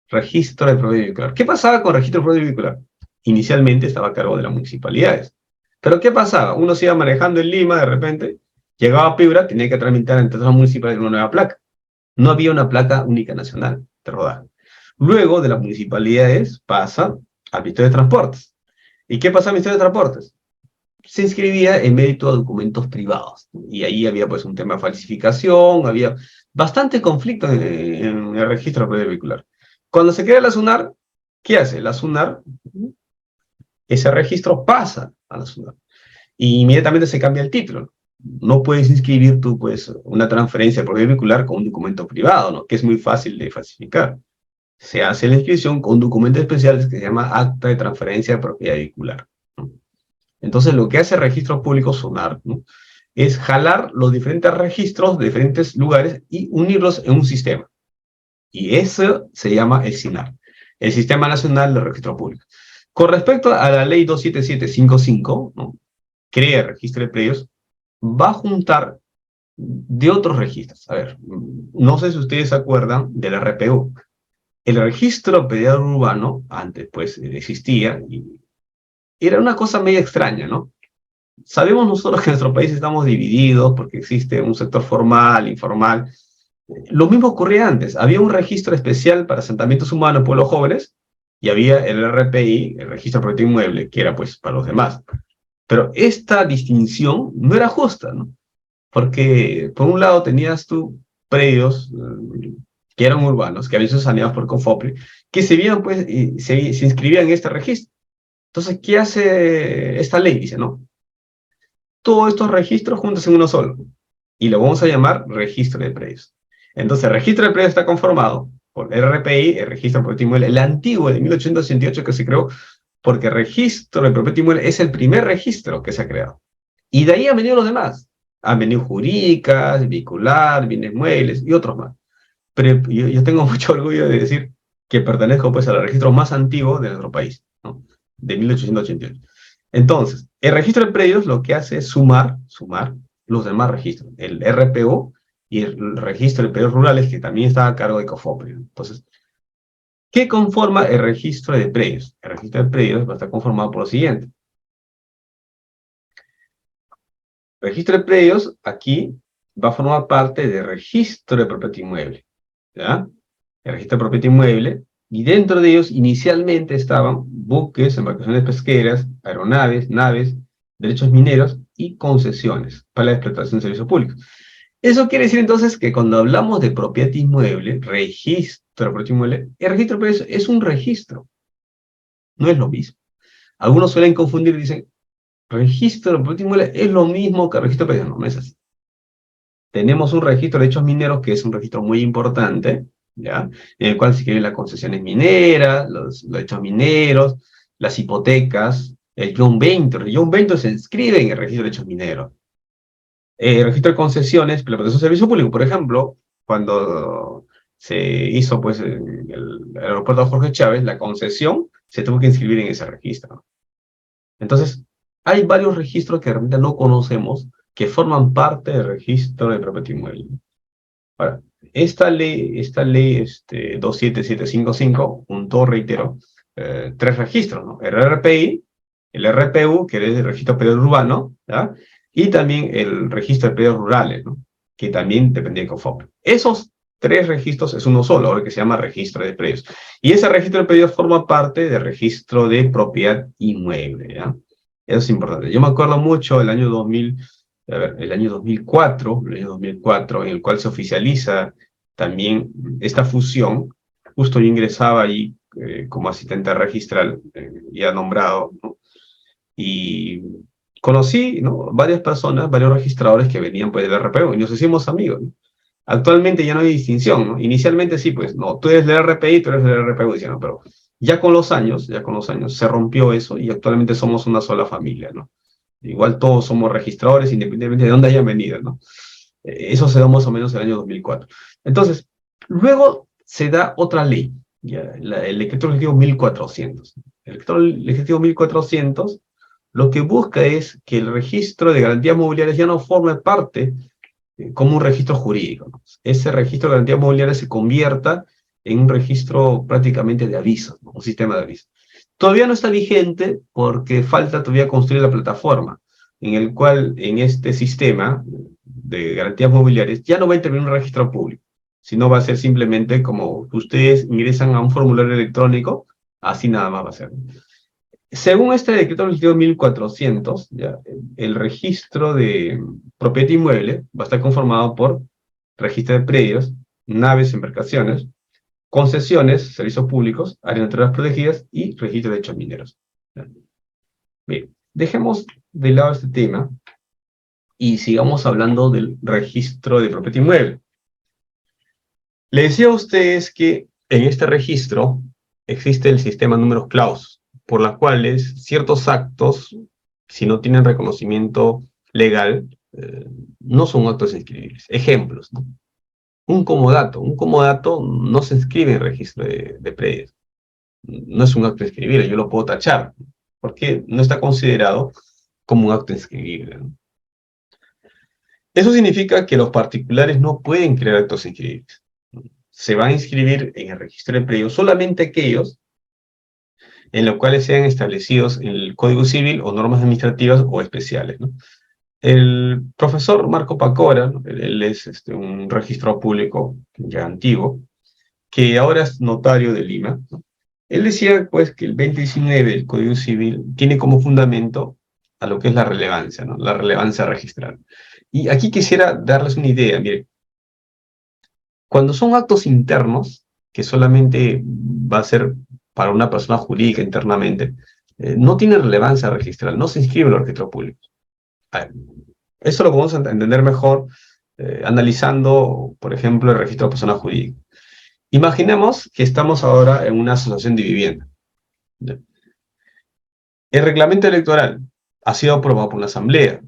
Registro de propiedad vehicular. ¿Qué pasaba con registro de propiedad vehicular? Inicialmente estaba a cargo de las municipalidades. Pero ¿qué pasaba? Uno se iba manejando en Lima, de repente, llegaba a Piura, tenía que tramitar entre todas las municipalidades una nueva placa. No había una placa única nacional de rodaje. Luego de las municipalidades pasa al Ministerio de Transportes. ¿Y qué pasa al Ministerio de Transportes? Se inscribía en mérito a documentos privados. Y ahí había pues un tema de falsificación, había bastante conflicto en el registro de propiedad vehicular. Cuando se crea la SUNAR, ¿qué hace? La SUNAR, ese registro pasa a la SUNAR. Y inmediatamente se cambia el título. No puedes inscribir tú, pues, una transferencia de propiedad vehicular con un documento privado, ¿no? Que es muy fácil de falsificar. Se hace la inscripción con un documento especial que se llama Acta de Transferencia de Propiedad Vehicular, ¿no? Entonces, lo que hace el registro público SUNAR, ¿no? Es jalar los diferentes registros de diferentes lugares y unirlos en un sistema. Y eso se llama el SINAR, el Sistema Nacional de Registro Público. Con respecto a la ley 27755, ¿no? Crea el registro de predios, va a juntar de otros registros. A ver, no sé si ustedes se acuerdan del RPU. El registro predial urbano, antes pues existía, y era una cosa medio extraña, ¿no? Sabemos nosotros que en nuestro país estamos divididos porque existe un sector formal, informal. Lo mismo ocurría antes. Había un registro especial para asentamientos humanos, pueblos jóvenes, y había el RPI, el registro de propiedad inmueble, que era pues para los demás. Pero esta distinción no era justa, ¿no? Porque por un lado tenías tú predios que eran urbanos, que habían sido saneados por Confopri, que se veían pues, y se inscribían en este registro. Entonces, ¿qué hace esta ley? Dice, no, todos estos registros juntos en uno solo, y lo vamos a llamar registro de predios. Entonces, el registro de predios está conformado por el RPI, el registro de propiedad inmueble, el antiguo de 1888 que se creó, porque el registro de propiedad inmueble es el primer registro que se ha creado. Y de ahí han venido los demás. Han venido jurídicas, vehicular, bienes muebles y otros más. Pero yo tengo mucho orgullo de decir que pertenezco pues al registro más antiguo de nuestro país, ¿no? De 1888. Entonces, el registro de predios lo que hace es sumar los demás registros. El RPO y el registro de predios rurales, que también está a cargo de COFOPRI. Entonces, ¿qué conforma el registro de predios? El registro de predios va a estar conformado por lo siguiente. El registro de predios, aquí, va a formar parte del registro de propiedad inmueble, ¿ya? El registro de propiedad inmueble, y dentro de ellos inicialmente estaban buques, embarcaciones pesqueras, aeronaves, naves, derechos mineros y concesiones para la explotación de servicios públicos. Eso quiere decir entonces que cuando hablamos de propiedad inmueble, registro de propiedad inmueble, el registro de predios es un registro, no es lo mismo. Algunos suelen confundir y dicen, registro de propiedad inmueble es lo mismo que registro de predios. No, no es así. Tenemos un registro de derechos mineros que es un registro muy importante, ¿ya? En el cual se escriben las concesiones mineras, los derechos mineros, las hipotecas, el joint venture. El joint venture se inscribe en el registro de derechos mineros. El registro de concesiones, la protección de servicio público, por ejemplo, cuando se hizo pues el aeropuerto Jorge Chávez, la concesión se tuvo que inscribir en ese registro. Entonces, hay varios registros que realmente no conocemos que forman parte del registro de propiedad inmueble. Ahora, esta ley 27755 juntó, reitero, tres registros, ¿no? El RPI, el RPU, que es el registro de predios urbano, ¿ya? Y también el registro de predios rurales, ¿no? Que también dependía de COFOPRI. Esos tres registros es uno solo, ahora que se llama registro de predios. Y ese registro de predios forma parte del registro de propiedad inmueble, ¿ya? Eso es importante. Yo me acuerdo mucho el año 2000, el año 2004, en el cual se oficializa también esta fusión. Justo yo ingresaba ahí como asistente registral, ya nombrado, ¿no? Y conocí, ¿no?, varias personas, varios registradores que venían pues del RPU y nos hicimos amigos, ¿no? Actualmente ya no hay distinción, ¿no? Inicialmente sí, pues, no, tú eres del RPI, tú eres del RPU, decían, ¿no? Pero ya con los años se rompió eso y actualmente somos una sola familia, ¿no? Igual todos somos registradores, independientemente de dónde hayan venido, ¿no? Eso se da más o menos en el año 2004. Entonces, luego se da otra ley, ¿ya? El decreto legislativo 1400. El decreto legislativo 1400 lo que busca es que el registro de garantías mobiliarias ya no forme parte como un registro jurídico, ¿no? Ese registro de garantías mobiliarias se convierta en un registro prácticamente de avisos, ¿no? Un sistema de avisos. Todavía no está vigente porque falta todavía construir la plataforma, en el cual en este sistema de garantías mobiliarias ya no va a intervenir un registro público, sino va a ser simplemente como ustedes ingresan a un formulario electrónico, así nada más va a ser. Según este decreto legislativo 1400, ¿ya? El registro de propiedad inmueble va a estar conformado por registro de predios, naves, embarcaciones, concesiones, servicios públicos, áreas naturales protegidas y registro de hechos mineros. Bien, dejemos de lado este tema y sigamos hablando del registro de propiedad inmueble. Les decía a ustedes que en este registro existe el sistema de números clausos, por las cuales ciertos actos, si no tienen reconocimiento legal, no son actos inscribibles. Ejemplos, ¿no? Un comodato no se inscribe en el registro de predios. No es un acto inscribible, yo lo puedo tachar, porque no está considerado como un acto inscribible, ¿no? Eso significa que los particulares no pueden crear actos inscribibles. Se van a inscribir en el registro de predios solamente aquellos en los cuales sean establecidos en el Código Civil o normas administrativas o especiales, ¿no? El profesor Marco Pacora, ¿no? Él es un registro público ya antiguo, que ahora es notario de Lima, ¿no? Él decía pues que el 2019 del Código Civil tiene como fundamento a lo que es la relevancia, ¿no? La relevancia registral. Y aquí quisiera darles una idea, miren, cuando son actos internos, que solamente va a ser para una persona jurídica internamente, no tiene relevancia registral, no se inscribe en los registros públicos. Eso lo podemos entender mejor analizando, por ejemplo, el registro de persona jurídica. Imaginemos que estamos ahora en una asociación de vivienda. El reglamento electoral ha sido aprobado por la asamblea.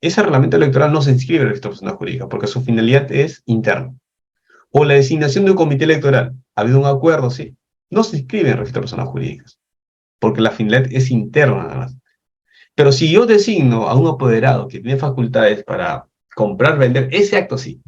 Ese reglamento electoral no se inscribe en el registro de persona jurídica porque su finalidad es interna. O la designación de un comité electoral. Ha habido un acuerdo, sí. No se inscribe en el registro de personas jurídicas porque la finalidad es interna nada más. Pero si yo designo a un apoderado que tiene facultades para comprar, vender, ese acto sí.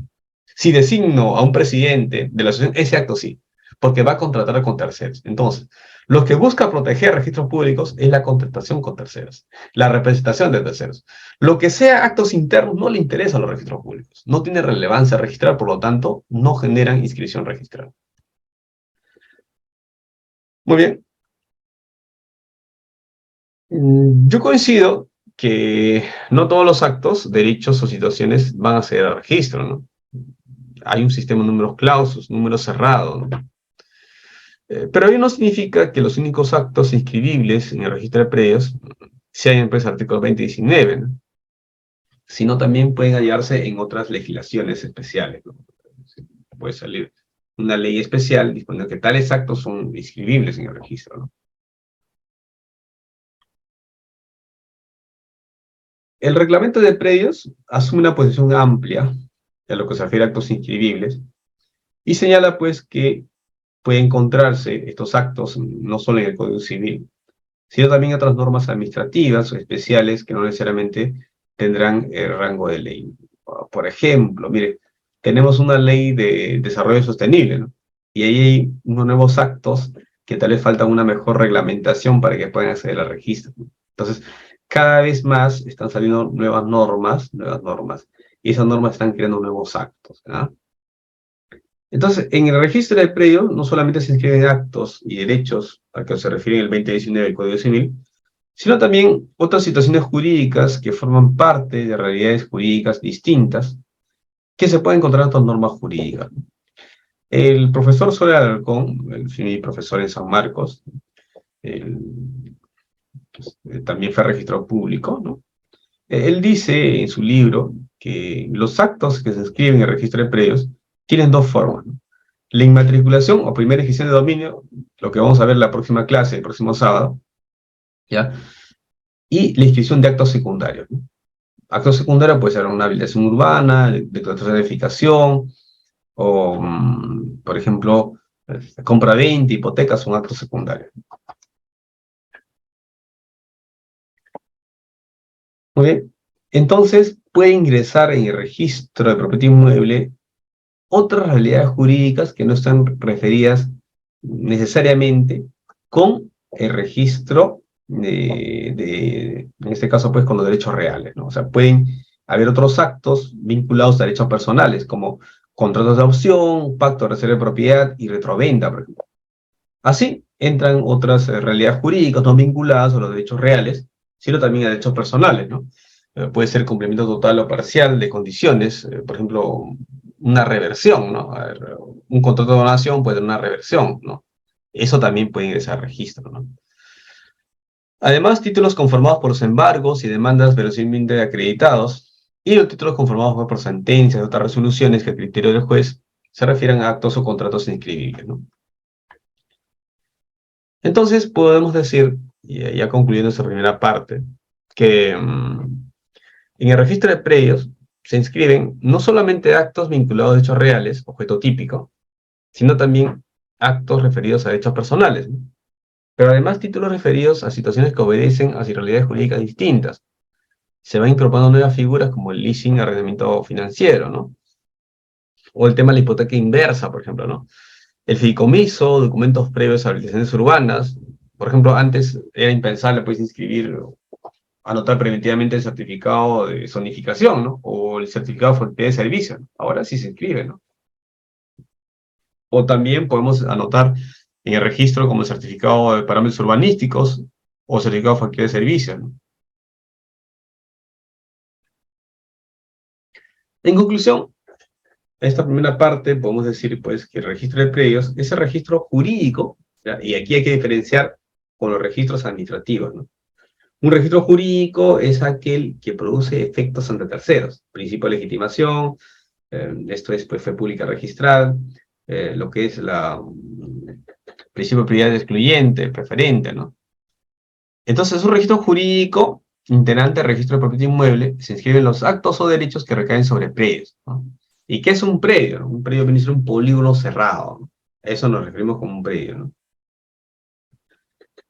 Si designo a un presidente de la asociación, ese acto sí, porque va a contratar con terceros. Entonces, lo que busca proteger registros públicos es la contratación con terceros, la representación de terceros. Lo que sea actos internos no le interesa a los registros públicos, no tiene relevancia registrar, por lo tanto, no generan inscripción registral. Muy bien. Yo coincido que no todos los actos, derechos o situaciones van a ser a registro, ¿no? Hay un sistema de números clausos, números cerrados, ¿no? Pero ello no significa que los únicos actos inscribibles en el registro de predios sean pues artículo 2019, ¿no? Sino también pueden hallarse en otras legislaciones especiales, ¿no? Puede salir una ley especial disponiendo que tales actos son inscribibles en el registro, ¿no? El reglamento de predios asume una posición amplia de lo que se refiere a actos inscribibles y señala pues que puede encontrarse estos actos no solo en el Código Civil, sino también otras normas administrativas o especiales que no necesariamente tendrán el rango de ley. Por ejemplo, mire, tenemos una ley de desarrollo sostenible, ¿no? Y ahí hay unos nuevos actos que tal vez falta una mejor reglamentación para que puedan acceder al registro, ¿no? Entonces, cada vez más están saliendo nuevas normas, y esas normas están creando nuevos actos, ¿no? Entonces, en el registro de predios no solamente se inscriben actos y derechos a que se refiere el 2019 del Código Civil, sino también otras situaciones jurídicas que forman parte de realidades jurídicas distintas que se pueden encontrar en otras normas jurídicas. El profesor Soler Alarcón, mi profesor en San Marcos, también fue registro público, ¿no? Él dice en su libro que los actos que se inscriben en el registro de predios tienen dos formas, ¿no? La inmatriculación o primera inscripción de dominio, lo que vamos a ver en la próxima clase, el próximo sábado, ¿ya? y la inscripción de actos secundarios, ¿no? Actos secundarios puede ser una habilitación urbana, declaración de edificación, o, por ejemplo, compra-venta, hipotecas son actos secundarios. Muy bien. Entonces, puede ingresar en el registro de propiedad inmueble otras realidades jurídicas que no están referidas necesariamente con el registro en este caso, pues, con los derechos reales, ¿no? O sea, pueden haber otros actos vinculados a derechos personales, como contratos de opción, pacto de reserva de propiedad y retroventa, por ejemplo. Así, entran otras realidades jurídicas no vinculadas a los derechos reales, sino también a derechos personales, ¿no? Puede ser cumplimiento total o parcial de condiciones, por ejemplo, una reversión, ¿no? A ver, un contrato de donación puede tener una reversión, ¿no? Eso también puede ingresar al registro, ¿no? Además, títulos conformados por los embargos y demandas verosímilmente acreditados, y los títulos conformados por sentencias o otras resoluciones que a criterio del juez se refieren a actos o contratos inscribibles, ¿no? Entonces, podemos decir, y ya concluyendo esta primera parte, que en el registro de predios se inscriben no solamente actos vinculados a hechos reales, objeto típico, sino también actos referidos a hechos personales, ¿no? Pero además títulos referidos a situaciones que obedecen a realidades jurídicas distintas. Se van incorporando nuevas figuras como el leasing, arrendamiento financiero, ¿no? O el tema de la hipoteca inversa, por ejemplo, ¿no? El fideicomiso, documentos previos a habilitaciones urbanas. Por ejemplo, antes era impensable, pues, inscribir, anotar preventivamente el certificado de zonificación, ¿no? O el certificado de formalidad de servicio, ¿no? Ahora sí se inscribe, ¿no? O también podemos anotar en el registro como el certificado de parámetros urbanísticos o certificado de formalidad de servicio, ¿no? En conclusión, esta primera parte podemos decir, pues, que el registro de predios es el registro jurídico, ¿ya? Y aquí hay que diferenciar con los registros administrativos, ¿no? Un registro jurídico es aquel que produce efectos ante terceros, principio de legitimación, esto es, pues, fe pública registrada, lo que es principio de prioridad excluyente, preferente, ¿no? Entonces, es un registro jurídico integrante del registro de propiedad inmueble, se inscriben los actos o derechos que recaen sobre predios, ¿no? ¿Y qué es un predio? Un predio viene a ser un polígono cerrado, ¿no? A eso nos referimos como un predio, ¿no?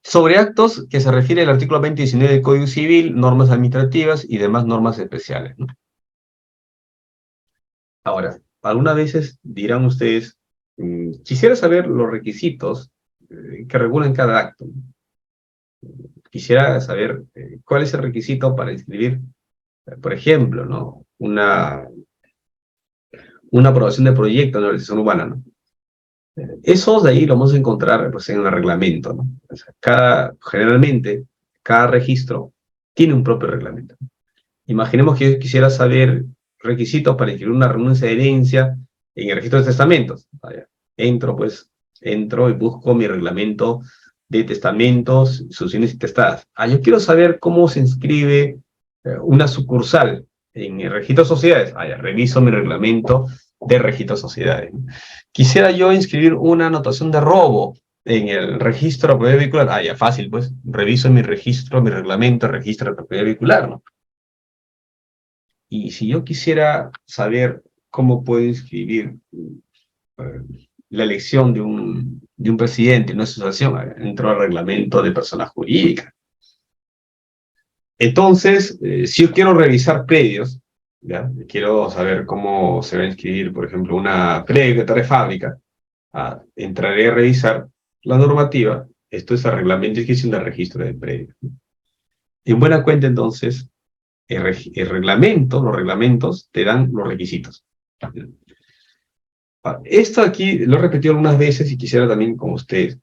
Sobre actos que se refiere al artículo 2019 del Código Civil, normas administrativas y demás normas especiales, ¿no? Ahora, algunas veces dirán ustedes, quisiera saber los requisitos que regulan cada acto. Quisiera saber cuál es el requisito para inscribir, por ejemplo, ¿no? Una aprobación de proyecto en la organización urbana, ¿no? Eso de ahí lo vamos a encontrar, pues, en el reglamento, ¿no? O sea, generalmente, cada registro tiene un propio reglamento. Imaginemos que yo quisiera saber requisitos para inscribir una renuncia de herencia en el registro de testamentos. Vaya, entro y busco mi reglamento de testamentos, sucesiones intestadas. Yo quiero saber cómo se inscribe una sucursal en el registro de sociedades. Reviso mi reglamento de registro de sociedades. Quisiera yo inscribir una anotación de robo en el registro de propiedad vehicular. Ya fácil, pues. Reviso mi registro, mi reglamento, registro de propiedad vehicular, ¿no? Y si yo quisiera saber cómo puedo inscribir eh, la elección de un presidente en una asociación dentro del reglamento de personas jurídicas. Entonces, si yo quiero revisar predios, ¿ya? Quiero saber cómo se va a inscribir, por ejemplo, una predio de fábrica, entraré a revisar la normativa, esto es el reglamento de inscripción del registro de predios. En buena cuenta, entonces, el reglamento, los reglamentos te dan los requisitos. Esto aquí lo he repetido algunas veces y quisiera también con ustedes.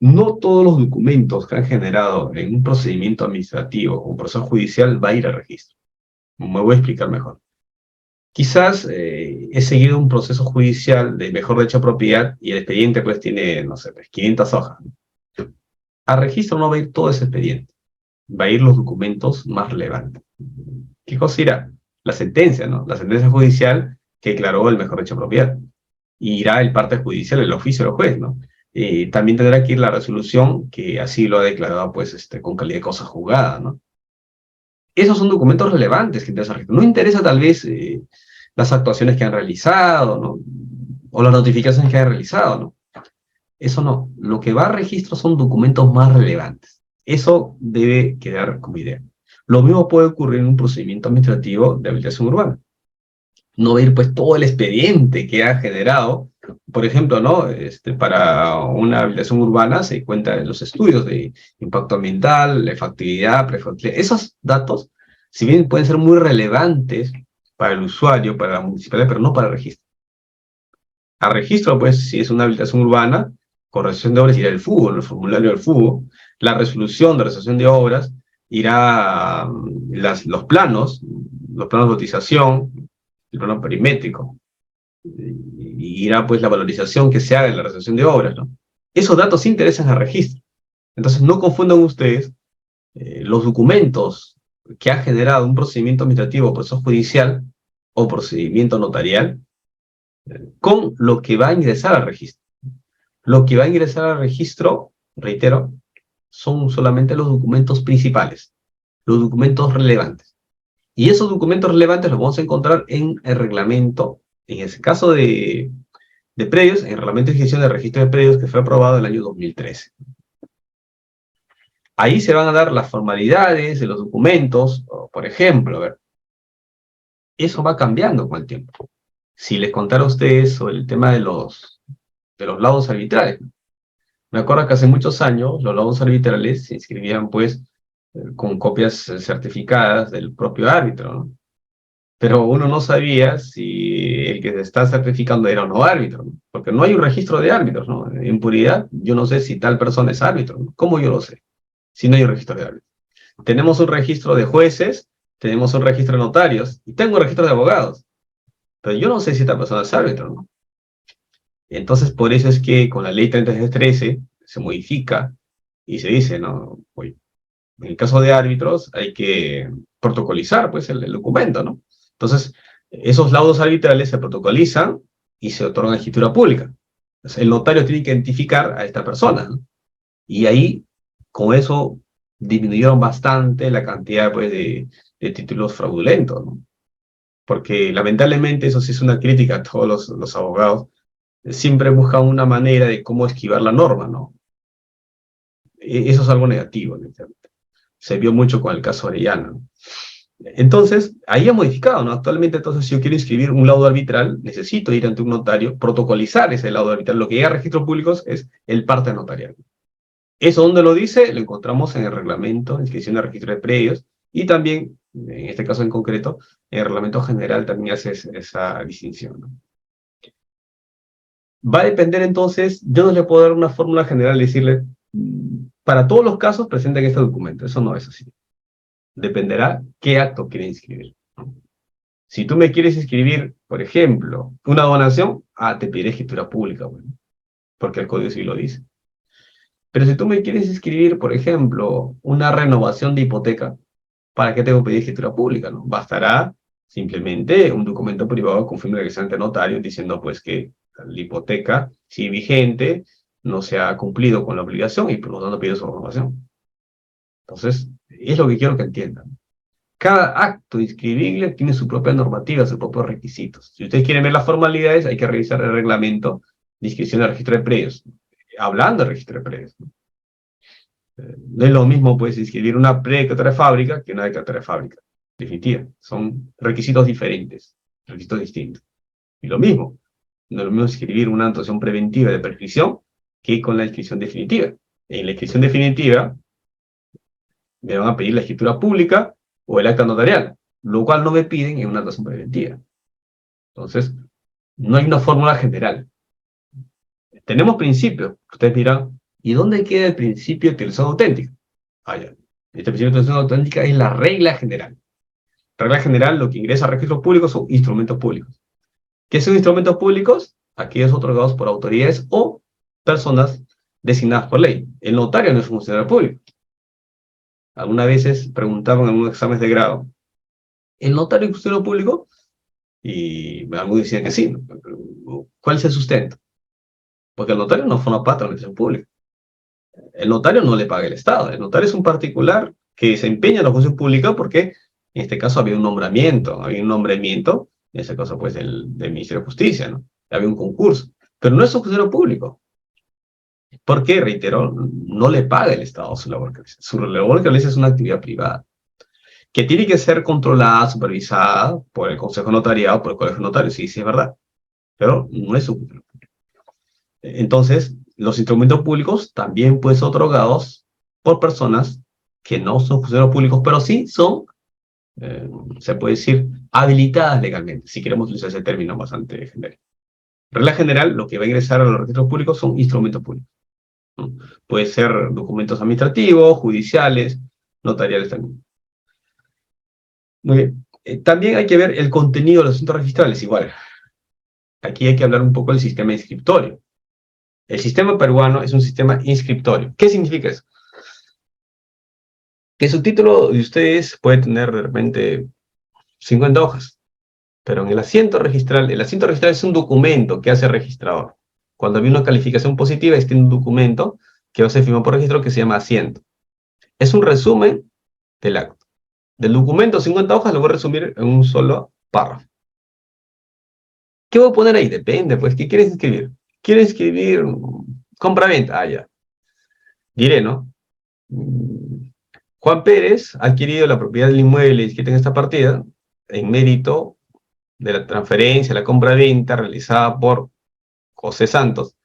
No todos los documentos que han generado en un procedimiento administrativo o un proceso judicial va a ir al registro. Me voy a explicar mejor. Quizás he seguido un proceso judicial de mejor derecho a propiedad y el expediente, pues, tiene, no sé, pues, 500 hojas. Al registro no va a ir todo ese expediente. Va a ir los documentos más relevantes. ¿Qué cosa irá? La sentencia, ¿no? La sentencia judicial que declaró el mejor derecho a propiedad. Y irá el parte judicial, el oficio del juez, ¿no? Y también tendrá que ir la resolución que así lo ha declarado, pues, con calidad de cosa juzgada, ¿no? Esos son documentos relevantes que interesa al registro. No interesa tal vez las actuaciones que han realizado, ¿no? O las notificaciones que han realizado, ¿no? Eso no. Lo que va a registro son documentos más relevantes. Eso debe quedar como idea. Lo mismo puede ocurrir en un procedimiento administrativo de habilitación urbana. No ver pues todo el expediente que ha generado. Por ejemplo, ¿no? Para una habilitación urbana se cuenta en los estudios de impacto ambiental, de factibilidad, prefactibilidad. Esos datos, si bien pueden ser muy relevantes para el usuario, para la municipalidad, pero no para el registro. A registro, pues, si es una habilitación urbana, corrección de obras irá el FUGO, en el formulario del FUGO. La resolución de resolución de obras irá los planos de lotización, el plano perimétrico. Y irá, pues, la valorización que se haga en la resolución de obras, ¿no? Esos datos sí interesan al registro. Entonces, no confundan ustedes los documentos que ha generado un procedimiento administrativo, proceso judicial o procedimiento notarial con lo que va a ingresar al registro. Lo que va a ingresar al registro, reitero, son solamente los documentos principales, los documentos relevantes. Y esos documentos relevantes los vamos a encontrar en el reglamento, en ese caso de predios, en el reglamento de gestión de registro de predios que fue aprobado en el año 2013. Ahí se van a dar las formalidades de los documentos, por ejemplo, a ver, eso va cambiando con el tiempo. Si les contara a ustedes sobre el tema de los laudos arbitrales, me acuerdo que hace muchos años los laudos arbitrales se inscribían pues con copias certificadas del propio árbitro, ¿no? Pero uno no sabía si el que se está certificando era o no árbitro, ¿no? Porque no hay un registro de árbitros, ¿no? En puridad, yo no sé si tal persona es árbitro, ¿no? ¿Cómo yo lo sé? Si no hay un registro de árbitros. Tenemos un registro de jueces, tenemos un registro de notarios, y tengo un registro de abogados, pero yo no sé si esta persona es árbitro, ¿no? Entonces, por eso es que con la ley 3313 se modifica y se dice, no, oye, en el caso de árbitros hay que protocolizar pues el documento, ¿no? Entonces, esos laudos arbitrales se protocolizan y se otorgan escritura pública. Entonces, el notario tiene que identificar a esta persona, ¿no? Y ahí, con eso, disminuyeron bastante la cantidad pues, de títulos fraudulentos, ¿no? Porque lamentablemente, eso sí es una crítica a todos los abogados, siempre buscan una manera de cómo esquivar la norma, ¿no? Eso es algo negativo, ¿no? Se vio mucho con el caso Orellana, ¿no? Entonces, ahí ha modificado, ¿no? Actualmente, entonces, si yo quiero inscribir un laudo arbitral, necesito ir ante un notario, protocolizar ese laudo arbitral. Lo que llega a registros públicos es el parte notarial. ¿Eso dónde lo dice? Lo encontramos en el reglamento de inscripción de registro de predios y también, en este caso en concreto, en el reglamento general también hace esa distinción, ¿no? Va a depender entonces, yo no le puedo dar una fórmula general y decirle, para todos los casos presenten este documento. Eso no es así. Dependerá qué acto quiere inscribir. Si tú me quieres inscribir, por ejemplo, una donación, te pediré escritura pública, bueno, porque el Código Civil lo dice. Pero si tú me quieres inscribir, por ejemplo, una renovación de hipoteca, ¿para qué tengo que pedir escritura pública? ¿No? Bastará simplemente un documento privado con firma de ante notario diciendo pues que la hipoteca sigue vigente, no se ha cumplido con la obligación y por lo tanto pido su renovación. Entonces, es lo que quiero que entiendan. Cada acto inscribible tiene su propia normativa, sus propios requisitos. Si ustedes quieren ver las formalidades, hay que revisar el reglamento de inscripción al registro de predios. Hablando del registro de predios, ¿no? No es lo mismo, pues, inscribir una predeclaratoria de fábrica que una declaratoria de fábrica. Definitiva. Son requisitos diferentes, requisitos distintos. Y lo mismo, no es lo mismo inscribir una anotación preventiva de prescripción que con la inscripción definitiva. En la inscripción definitiva me van a pedir la escritura pública o el acta notarial, lo cual no me piden en una anotación preventiva. Entonces, no hay una fórmula general. Tenemos principios. Ustedes dirán, ¿y dónde queda el principio de utilización auténtica? Ya. Este principio de utilización auténtica es la regla general. Regla general, lo que ingresa a registros públicos son instrumentos públicos. ¿Qué son instrumentos públicos? Aquellos otorgados por autoridades o personas designadas por ley. El notario no es funcionario público. Algunas veces preguntaban en unos exámenes de grado, ¿el notario es funcionario público? Y algunos decían que sí, ¿no? ¿Cuál es el sustento? porque el notario no forma parte de la administración pública. El notario no le paga el Estado. El notario es un particular que desempeña la función pública porque en este caso había un nombramiento, en este caso pues del Ministerio de Justicia, ¿no? Había un concurso, pero no es un funcionario público, porque, reitero, no le paga el Estado su labor que realiza. Su labor que realiza es una actividad privada, que tiene que ser controlada, supervisada por el Consejo Notariado, por el Colegio de Notarios, sí, sí es verdad, pero no es su función. Entonces, los instrumentos públicos también pueden ser otorgados por personas que no son funcionarios públicos, pero sí son, se puede decir, habilitadas legalmente, si queremos utilizar ese término bastante genérico. Regla general, lo que va a ingresar a los registros públicos son instrumentos públicos, ¿no? Puede ser documentos administrativos, judiciales, notariales también. Muy bien. También hay que ver el contenido de los asuntos registrales, igual. Aquí hay que hablar un poco del sistema inscriptorio. El sistema peruano es un sistema inscriptorio. ¿Qué significa eso? Que su título de ustedes puede tener de repente 50 hojas, pero en el asiento registral es un documento que hace el registrador. Cuando había una calificación positiva, tiene un documento que va a ser firmado por registro que se llama asiento. Es un resumen del acto. Del documento, 50 hojas, lo voy a resumir en un solo párrafo. ¿Qué voy a poner ahí? Depende, pues, ¿qué quieres escribir? ¿Quieres escribir compra-venta? Ah, ya. Diré, ¿no? Juan Pérez ha adquirido la propiedad del inmueble inscrito en esta partida en mérito de la transferencia, la compra-venta realizada por José Santos,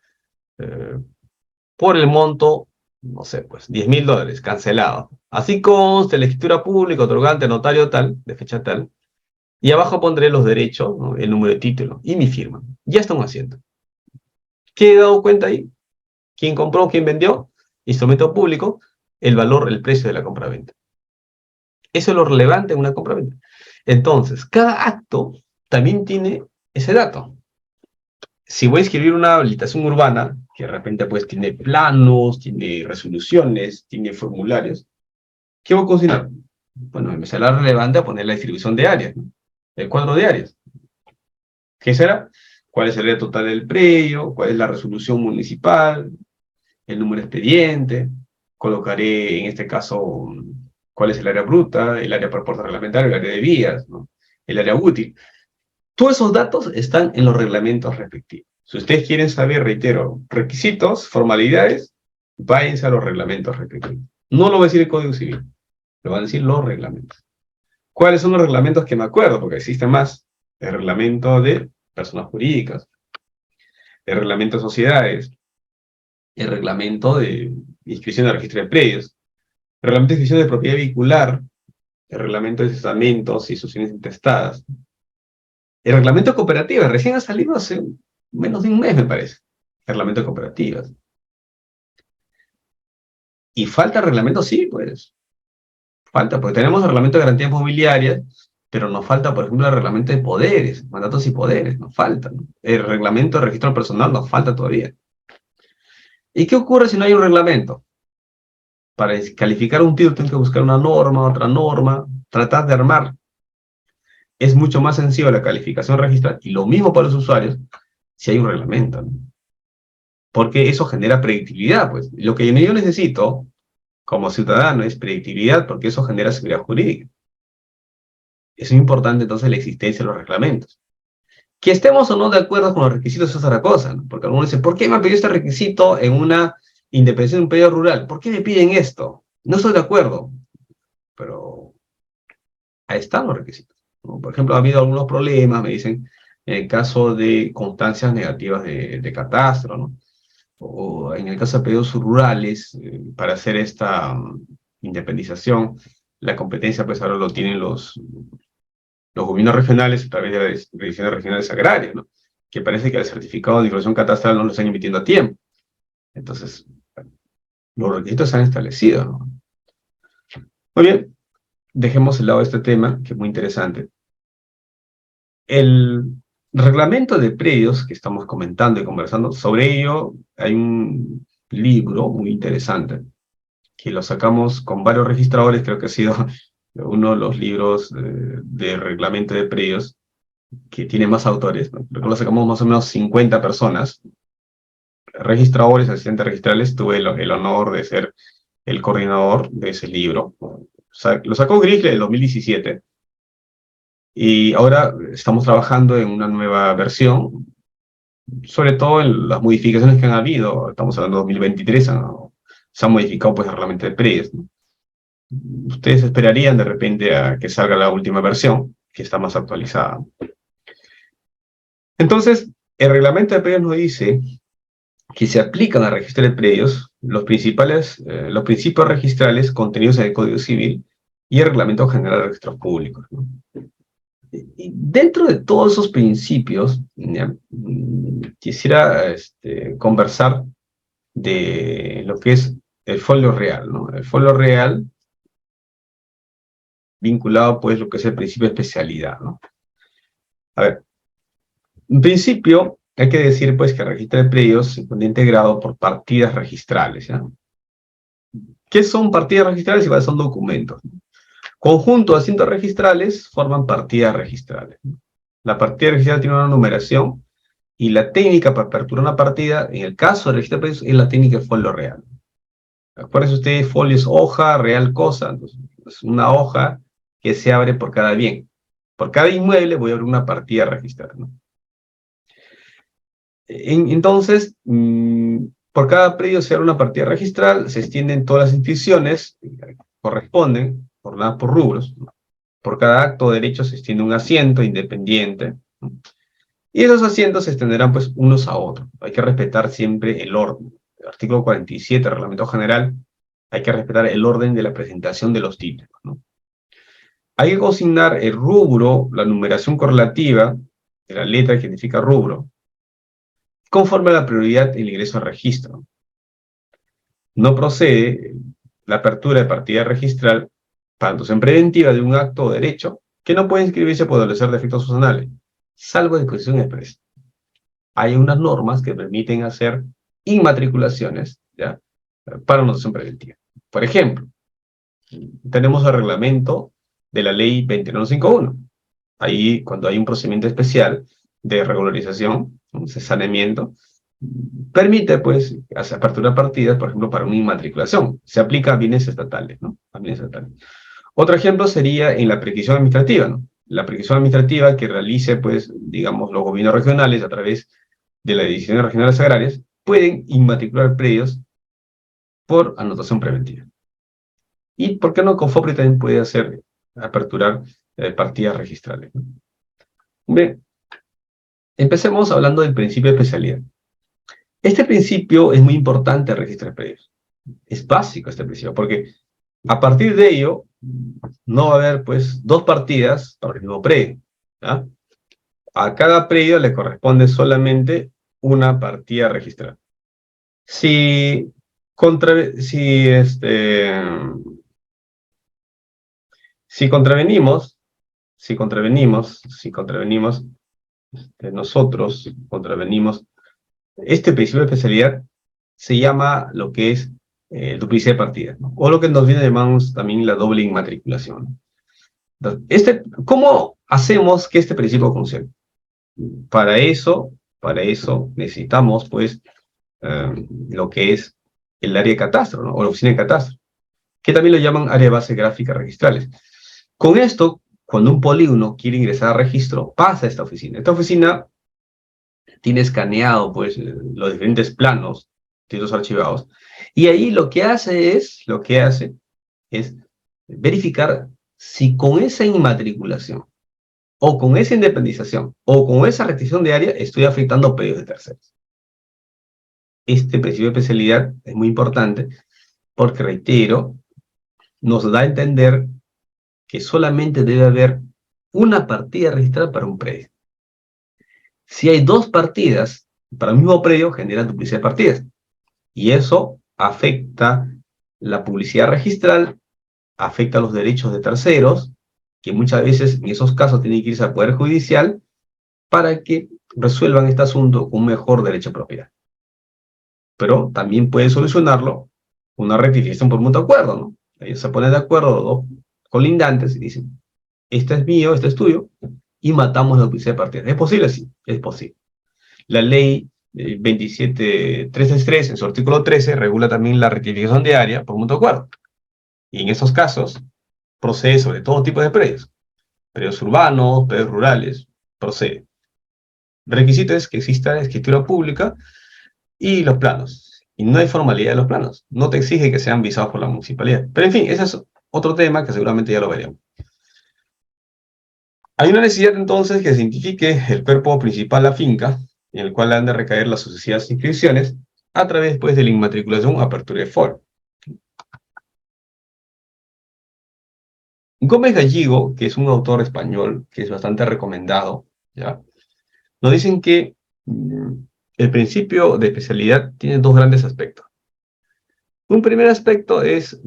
por el monto, no sé, pues, $10.000, cancelado. Así consta la escritura pública, otorgante, notario tal, de fecha tal, y abajo pondré los derechos, ¿no? El número de título y mi firma. Ya está un asiento. ¿Qué he dado cuenta ahí? ¿Quién compró, quién vendió? Instrumento público, el valor, el precio de la compra-venta. Eso es lo relevante en una compra-venta. Entonces, cada acto también tiene ese dato. Si voy a escribir una habilitación urbana, que de repente pues tiene planos, tiene resoluciones, tiene formularios, ¿qué voy a considerar? Bueno, me será relevante a poner la distribución de áreas, ¿no? El cuadro de áreas. ¿Qué será? ¿Cuál es el área total del predio? ¿Cuál es la resolución municipal? El número de expediente. Colocaré, en este caso, cuál es el área bruta, el área por puerta reglamentario, el área de vías, ¿no? El área útil. Todos esos datos están en los reglamentos respectivos. Si ustedes quieren saber, reitero, requisitos, formalidades, váyanse a los reglamentos respectivos. No lo va a decir el Código Civil, lo van a decir los reglamentos. ¿Cuáles son los reglamentos que me acuerdo? Porque existen más. El reglamento de personas jurídicas, el reglamento de sociedades, el reglamento de inscripción de registro de predios, el reglamento de inscripción de propiedad vehicular, el reglamento de testamentos y sucesiones intestadas, el reglamento de cooperativas, recién ha salido hace menos de un mes, me parece. El reglamento de cooperativas. ¿Y falta el reglamento? Sí, pues. Falta, porque tenemos el reglamento de garantías mobiliarias, pero nos falta, por ejemplo, el reglamento de poderes, mandatos y poderes, nos falta, ¿no? El reglamento de registro personal nos falta todavía. ¿Y qué ocurre si no hay un reglamento? Para calificar un título tengo que buscar una norma, otra norma, tratar de armar. Es mucho más sencillo la calificación registral, y lo mismo para los usuarios, si hay un reglamento, ¿no? Porque eso genera predictibilidad, pues. Lo que yo necesito como ciudadano es predictibilidad, porque eso genera seguridad jurídica. Es muy importante entonces la existencia de los reglamentos. Que estemos o no de acuerdo con los requisitos es otra cosa, ¿no? Porque algunos dicen, ¿por qué me han pedido este requisito en una independencia de un periodo rural? ¿Por qué me piden esto? No estoy de acuerdo, pero ahí están los requisitos, ¿no? Por ejemplo, ha habido algunos problemas, me dicen, en el caso de constancias negativas de catastro, ¿no? O en el caso de periodos rurales, para hacer esta independización, la competencia pues ahora lo tienen los gobiernos regionales a través de las direcciones regionales agrarias, ¿no? Que parece que el certificado de información catastral no lo están emitiendo a tiempo. Entonces, los requisitos se han establecido, ¿no? Muy bien, dejemos de lado este tema, que es muy interesante. El reglamento de predios que estamos comentando y conversando, sobre ello hay un libro muy interesante, que lo sacamos con varios registradores, creo que ha sido uno de los libros de reglamento de predios que tiene más autores, ¿no? Creo que lo sacamos más o menos 50 personas, registradores, asistentes registrales, tuve el honor de ser el coordinador de ese libro. Lo sacó Grisle en el 2017 y ahora estamos trabajando en una nueva versión, sobre todo en las modificaciones que han habido. Estamos hablando de 2023, se ha modificado pues el reglamento de predios, ¿no? Ustedes esperarían de repente a que salga la última versión, que está más actualizada. Entonces, el reglamento de predios nos dice que se aplican al registro de predios los principios registrales contenidos en el Código Civil y el Reglamento General de Registros Públicos, ¿no? Y dentro de todos esos principios, ¿ya? Quisiera conversar de lo que es el folio real, ¿no? El folio real vinculado, pues, lo que es el principio de especialidad, ¿no? A ver, en principio, hay que decir, pues, que el registro de predios se encuentra integrado por partidas registrales, ¿ya? ¿Qué son partidas registrales y cuáles son documentos? Conjunto de asientos registrales forman partidas registrales. La partida registral tiene una numeración y la técnica para aperturar una partida, en el caso del registro de predios, es la técnica de folio real. Acuérdense ustedes, folio es hoja, real cosa, entonces, es una hoja que se abre por cada bien. Por cada inmueble voy a abrir una partida registral, ¿no? Entonces, por cada predio se abre una partida registral, se extienden todas las inscripciones, corresponden, ordenadas por rubros, ¿no? Por cada acto de derecho se extiende un asiento independiente, ¿no? Y esos asientos se extenderán pues unos a otros. Hay que respetar siempre el orden. El artículo 47 del Reglamento General, hay que respetar el orden de la presentación de los títulos, ¿no? Hay que consignar el rubro, la numeración correlativa de la letra que identifica rubro, conforme a la prioridad en el ingreso al registro. No procede la apertura de partida registral para en preventiva de un acto o derecho que no puede inscribirse por adolecer de efectos susanales, salvo disposición expresa. Hay unas normas que permiten hacer inmatriculaciones, ¿ya?, para una notación preventiva. Por ejemplo, tenemos el reglamento de la ley 29151. Ahí, cuando hay un procedimiento especial de regularización, un saneamiento, permite, pues, hacer apertura de partidas, por ejemplo, para una inmatriculación. Se aplica a bienes estatales, ¿no? A bienes estatales. Otro ejemplo sería en la prescripción administrativa, ¿no? La prescripción administrativa que realice, pues, digamos, los gobiernos regionales a través de las decisiones regionales agrarias, pueden inmatricular predios por anotación preventiva. ¿Y por qué no Confopri también puede hacer, aperturar partidas registrales, ¿no? Bien, empecemos hablando del principio de especialidad. Este principio es muy importante en registro de predios. Es básico este principio, porque a partir de ello no va a haber, pues, dos partidas para el mismo predio, ¿ya? A cada predio le corresponde solamente una partida registral. Si, si contravenimos, nosotros contravenimos este principio de especialidad, se llama lo que es duplicidad de partidas, ¿no? O lo que nos viene llamamos también la doble inmatriculación. Entonces, ¿cómo hacemos que este principio funcione? Para eso necesitamos, pues, lo que es el área de catastro, ¿no? O la oficina de catastro, que también lo llaman área de base gráfica registrales. Con esto, cuando un polígono quiere ingresar a registro, pasa a esta oficina. Esta oficina tiene escaneado, pues, los diferentes planos, títulos archivados, y ahí lo que hace es verificar si con esa inmatriculación, o con esa independización, o con esa restricción de área, estoy afectando pedidos de terceros. Este principio de especialidad es muy importante, porque, reitero, nos da a entender que solamente debe haber una partida registrada para un predio. Si hay dos partidas para el mismo predio, generan duplicidad de partidas. Y eso afecta la publicidad registral, afecta los derechos de terceros, que muchas veces en esos casos tienen que irse al Poder Judicial para que resuelvan este asunto con un mejor derecho de propiedad. Pero también puede solucionarlo una rectificación por mutuo acuerdo, ¿no? Ellos se ponen de acuerdo los dos colindantes y dicen, este es mío, este es tuyo, y matamos la duplicidad de partidas. ¿Es posible? Sí, es posible. La ley 27333, en su artículo 13, regula también la rectificación diaria por mutuo acuerdo. Y en esos casos, procede sobre todo tipo de predios. Predios urbanos, predios rurales, procede. El requisito es que exista escritura pública y los planos. Y no hay formalidad de los planos. No te exige que sean visados por la municipalidad. Pero en fin, ese es otro tema que seguramente ya lo veremos. Hay una necesidad entonces que se identifique el cuerpo principal de la finca, en el cual han de recaer las sucesivas inscripciones, a través pues, de la inmatriculación o apertura de folio. Gómez Gallego, que es un autor español que es bastante recomendado, ¿ya? Nos dicen que el principio de especialidad tiene dos grandes aspectos. Un primer aspecto es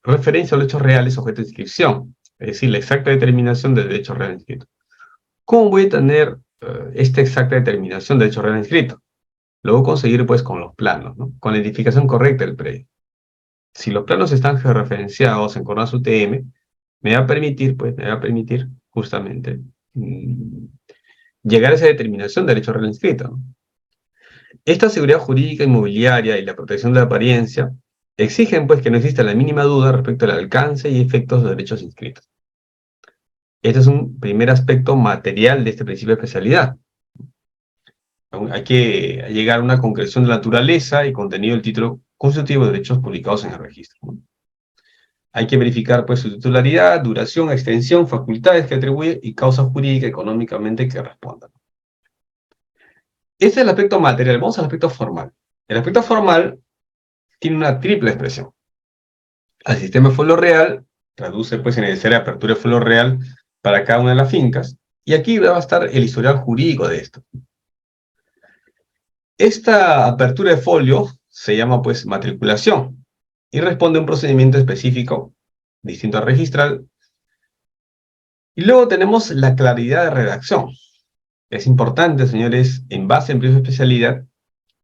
referencia a los hechos reales objeto de inscripción, es decir, la exacta determinación del derecho real inscrito. ¿Cómo voy a tener esta exacta determinación del derecho real inscrito? Lo voy a conseguir pues con los planos, ¿no? Con la identificación correcta del predio. Si los planos están georreferenciados en Coordenadas UTM, me va a permitir justamente llegar a esa determinación del derecho real inscrito, ¿no? Esta seguridad jurídica inmobiliaria y la protección de la apariencia exigen pues que no exista la mínima duda respecto al alcance y efectos de los derechos inscritos. Este es un primer aspecto material de este principio de especialidad. Hay que llegar a una concreción de la naturaleza y contenido del título constitutivo de derechos publicados en el registro, ¿no? Hay que verificar pues su titularidad, duración, extensión, facultades que atribuye y causa jurídica económicamente que respondan. Este es el aspecto material. Vamos al aspecto formal. El aspecto formal tiene una triple expresión. Al sistema de folio real, traduce pues en necesaria apertura de folio real para cada una de las fincas, y aquí va a estar el historial jurídico de esto. Esta apertura de folio se llama pues matriculación y responde a un procedimiento específico distinto al registral. Y luego tenemos la claridad de redacción. Es importante, señores, en base en principio de especialidad,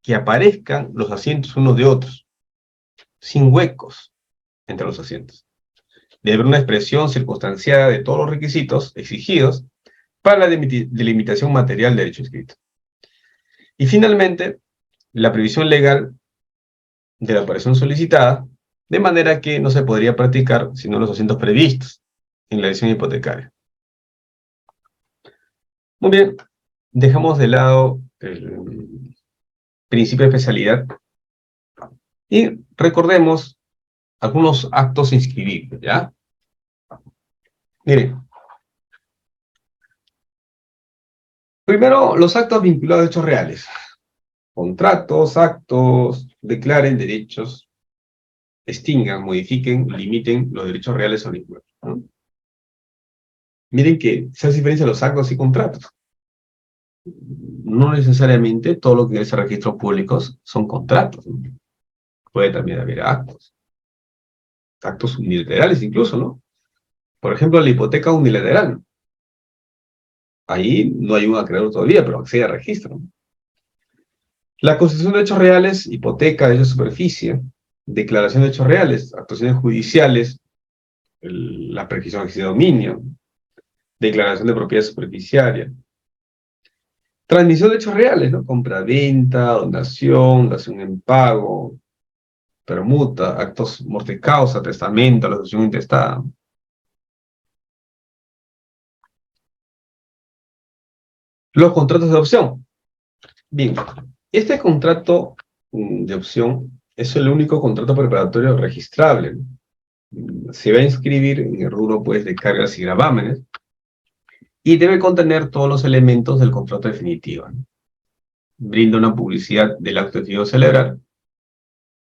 que aparezcan los asientos unos de otros, sin huecos entre los asientos. Debe haber una expresión circunstanciada de todos los requisitos exigidos para la delimitación material del derecho inscrito. Y finalmente, la previsión legal de la operación solicitada, de manera que no se podría practicar sino los asientos previstos en la lesión hipotecaria. Muy bien, dejamos de lado el principio de especialidad y recordemos algunos actos inscribibles, ¿ya? Miren, primero los actos vinculados a hechos reales. Contratos, actos, declaren derechos, extingan, modifiquen, limiten los derechos reales o vinculados, ¿no? Miren que se hace diferencia los actos y contratos. No necesariamente todo lo que ingresa a registros públicos son contratos, ¿no? Puede también haber actos unilaterales incluso, ¿no? Por ejemplo, la hipoteca unilateral. Ahí no hay un acreedor todavía, pero accede a registro, ¿no? La constitución de hechos reales, hipoteca de esa superficie, declaración de hechos reales, actuaciones judiciales, la prescripción de dominio, declaración de propiedad superficiaria, transmisión de hechos reales, ¿no? Compra-venta, donación, dación en pago, permuta, actos morte causa, testamento, la sucesión intestada. Los contratos de opción. Bien, este contrato de opción es el único contrato preparatorio registrable, ¿no? Se va a inscribir en el rubro pues, de cargas y gravámenes y debe contener todos los elementos del contrato definitivo, ¿no? Brinda una publicidad del acto decidido celebrar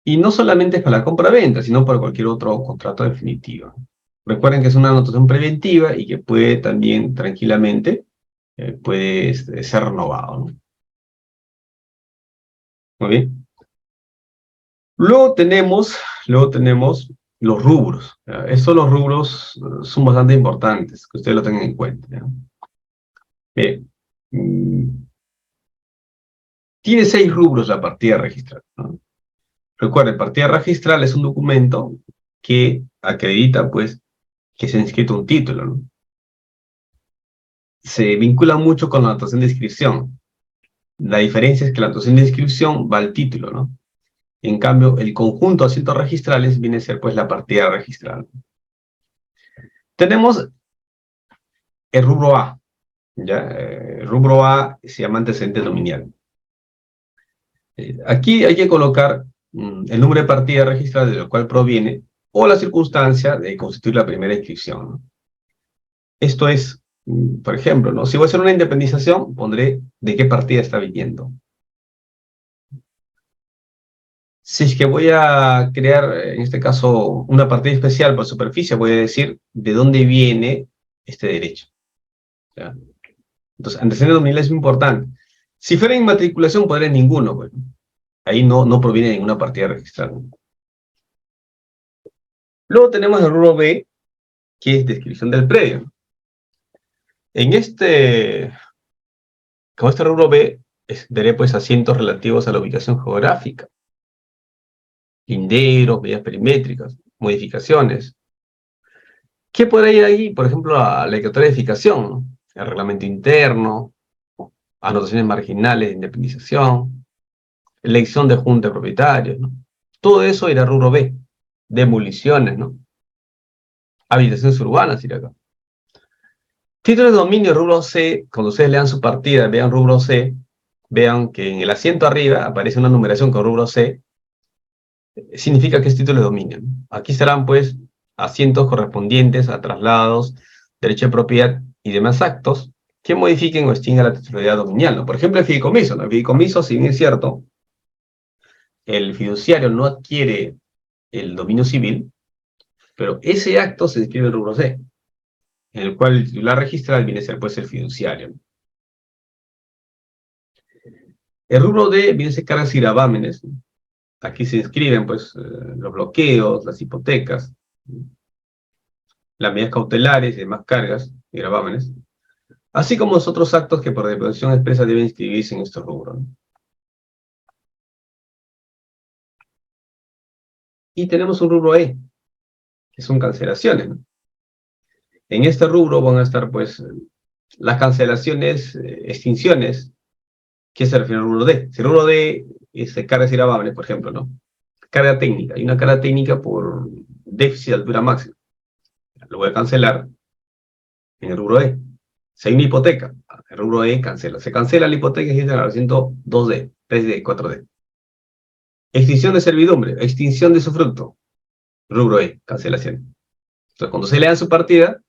y no solamente es para la compra-venta, sino para cualquier otro contrato definitivo. Recuerden que es una anotación preventiva y que puede también tranquilamente puede ser renovado, ¿no? Muy bien. Luego tenemos los rubros, ¿ya? Estos los rubros son bastante importantes, que ustedes lo tengan en cuenta, ¿ya? Bien. Tiene 6 rubros la partida registral, ¿no? Recuerden, partida registral es un documento que acredita, pues, que se ha inscrito un título, ¿no? Se vincula mucho con la anotación de inscripción. La diferencia es que la notación de inscripción va al título, ¿no? En cambio, el conjunto de asientos registrales viene a ser, pues, la partida registral. Tenemos el rubro A, ¿ya? El rubro A se llama antecedente dominial. Aquí hay que colocar el número de partida registral de lo cual proviene o la circunstancia de constituir la primera inscripción, ¿no? Esto es, por ejemplo, ¿no? Si voy a hacer una independización, pondré de qué partida está viniendo. Si es que voy a crear, en este caso, una partida especial por superficie, voy a decir de dónde viene este derecho, ¿ya? Entonces, antecedente dominial es muy importante. Si fuera inmatriculación, podría ninguno, bueno. Ahí no proviene de ninguna partida registrada. Luego tenemos el rubro B, que es descripción del predio. Con este rubro B, daré pues asientos relativos a la ubicación geográfica, linderos, medidas perimétricas, modificaciones. ¿Qué podrá ir ahí? Por ejemplo, a la declaratoria de edificación, ¿no? El reglamento interno, anotaciones marginales de independización, elección de junta de propietarios, ¿no? Todo eso irá a rubro B, demoliciones, ¿no? Habitaciones urbanas irá acá. Título de dominio, rubro C, cuando ustedes lean su partida, vean rubro C, vean que en el asiento arriba aparece una numeración con rubro C, significa que es título de dominio, ¿no? Aquí serán, pues, asientos correspondientes a traslados, derecho de propiedad y demás actos que modifiquen o extingan la titularidad dominial, ¿no? Por ejemplo, el fideicomiso, ¿no? El fideicomiso, si bien es cierto, el fiduciario no adquiere el dominio civil, pero ese acto se inscribe en rubro C, en el cual el titular registral viene a ser, pues, el fiduciario, ¿no? El rubro D viene a ser cargas y gravámenes, ¿no? Aquí se inscriben, pues, los bloqueos, las hipotecas, ¿no? Las medidas cautelares y demás cargas y gravámenes, así como los otros actos que por disposición expresa deben inscribirse en estos rubros, ¿no? Y tenemos un rubro E, que son cancelaciones, ¿no? En este rubro van a estar, pues, las cancelaciones, extinciones, que se refiere al rubro D. Si el rubro D es cargas y gravámenes, por ejemplo, ¿no? Carga técnica, hay una carga técnica por déficit de altura máxima. Lo voy a cancelar en el rubro E. Si hay una hipoteca, el rubro E cancela. Se cancela la hipoteca y se el asiento 2D, 3D, 4D. Extinción de servidumbre, extinción de usufructo, rubro E, cancelación. Entonces, cuando se lean su partida,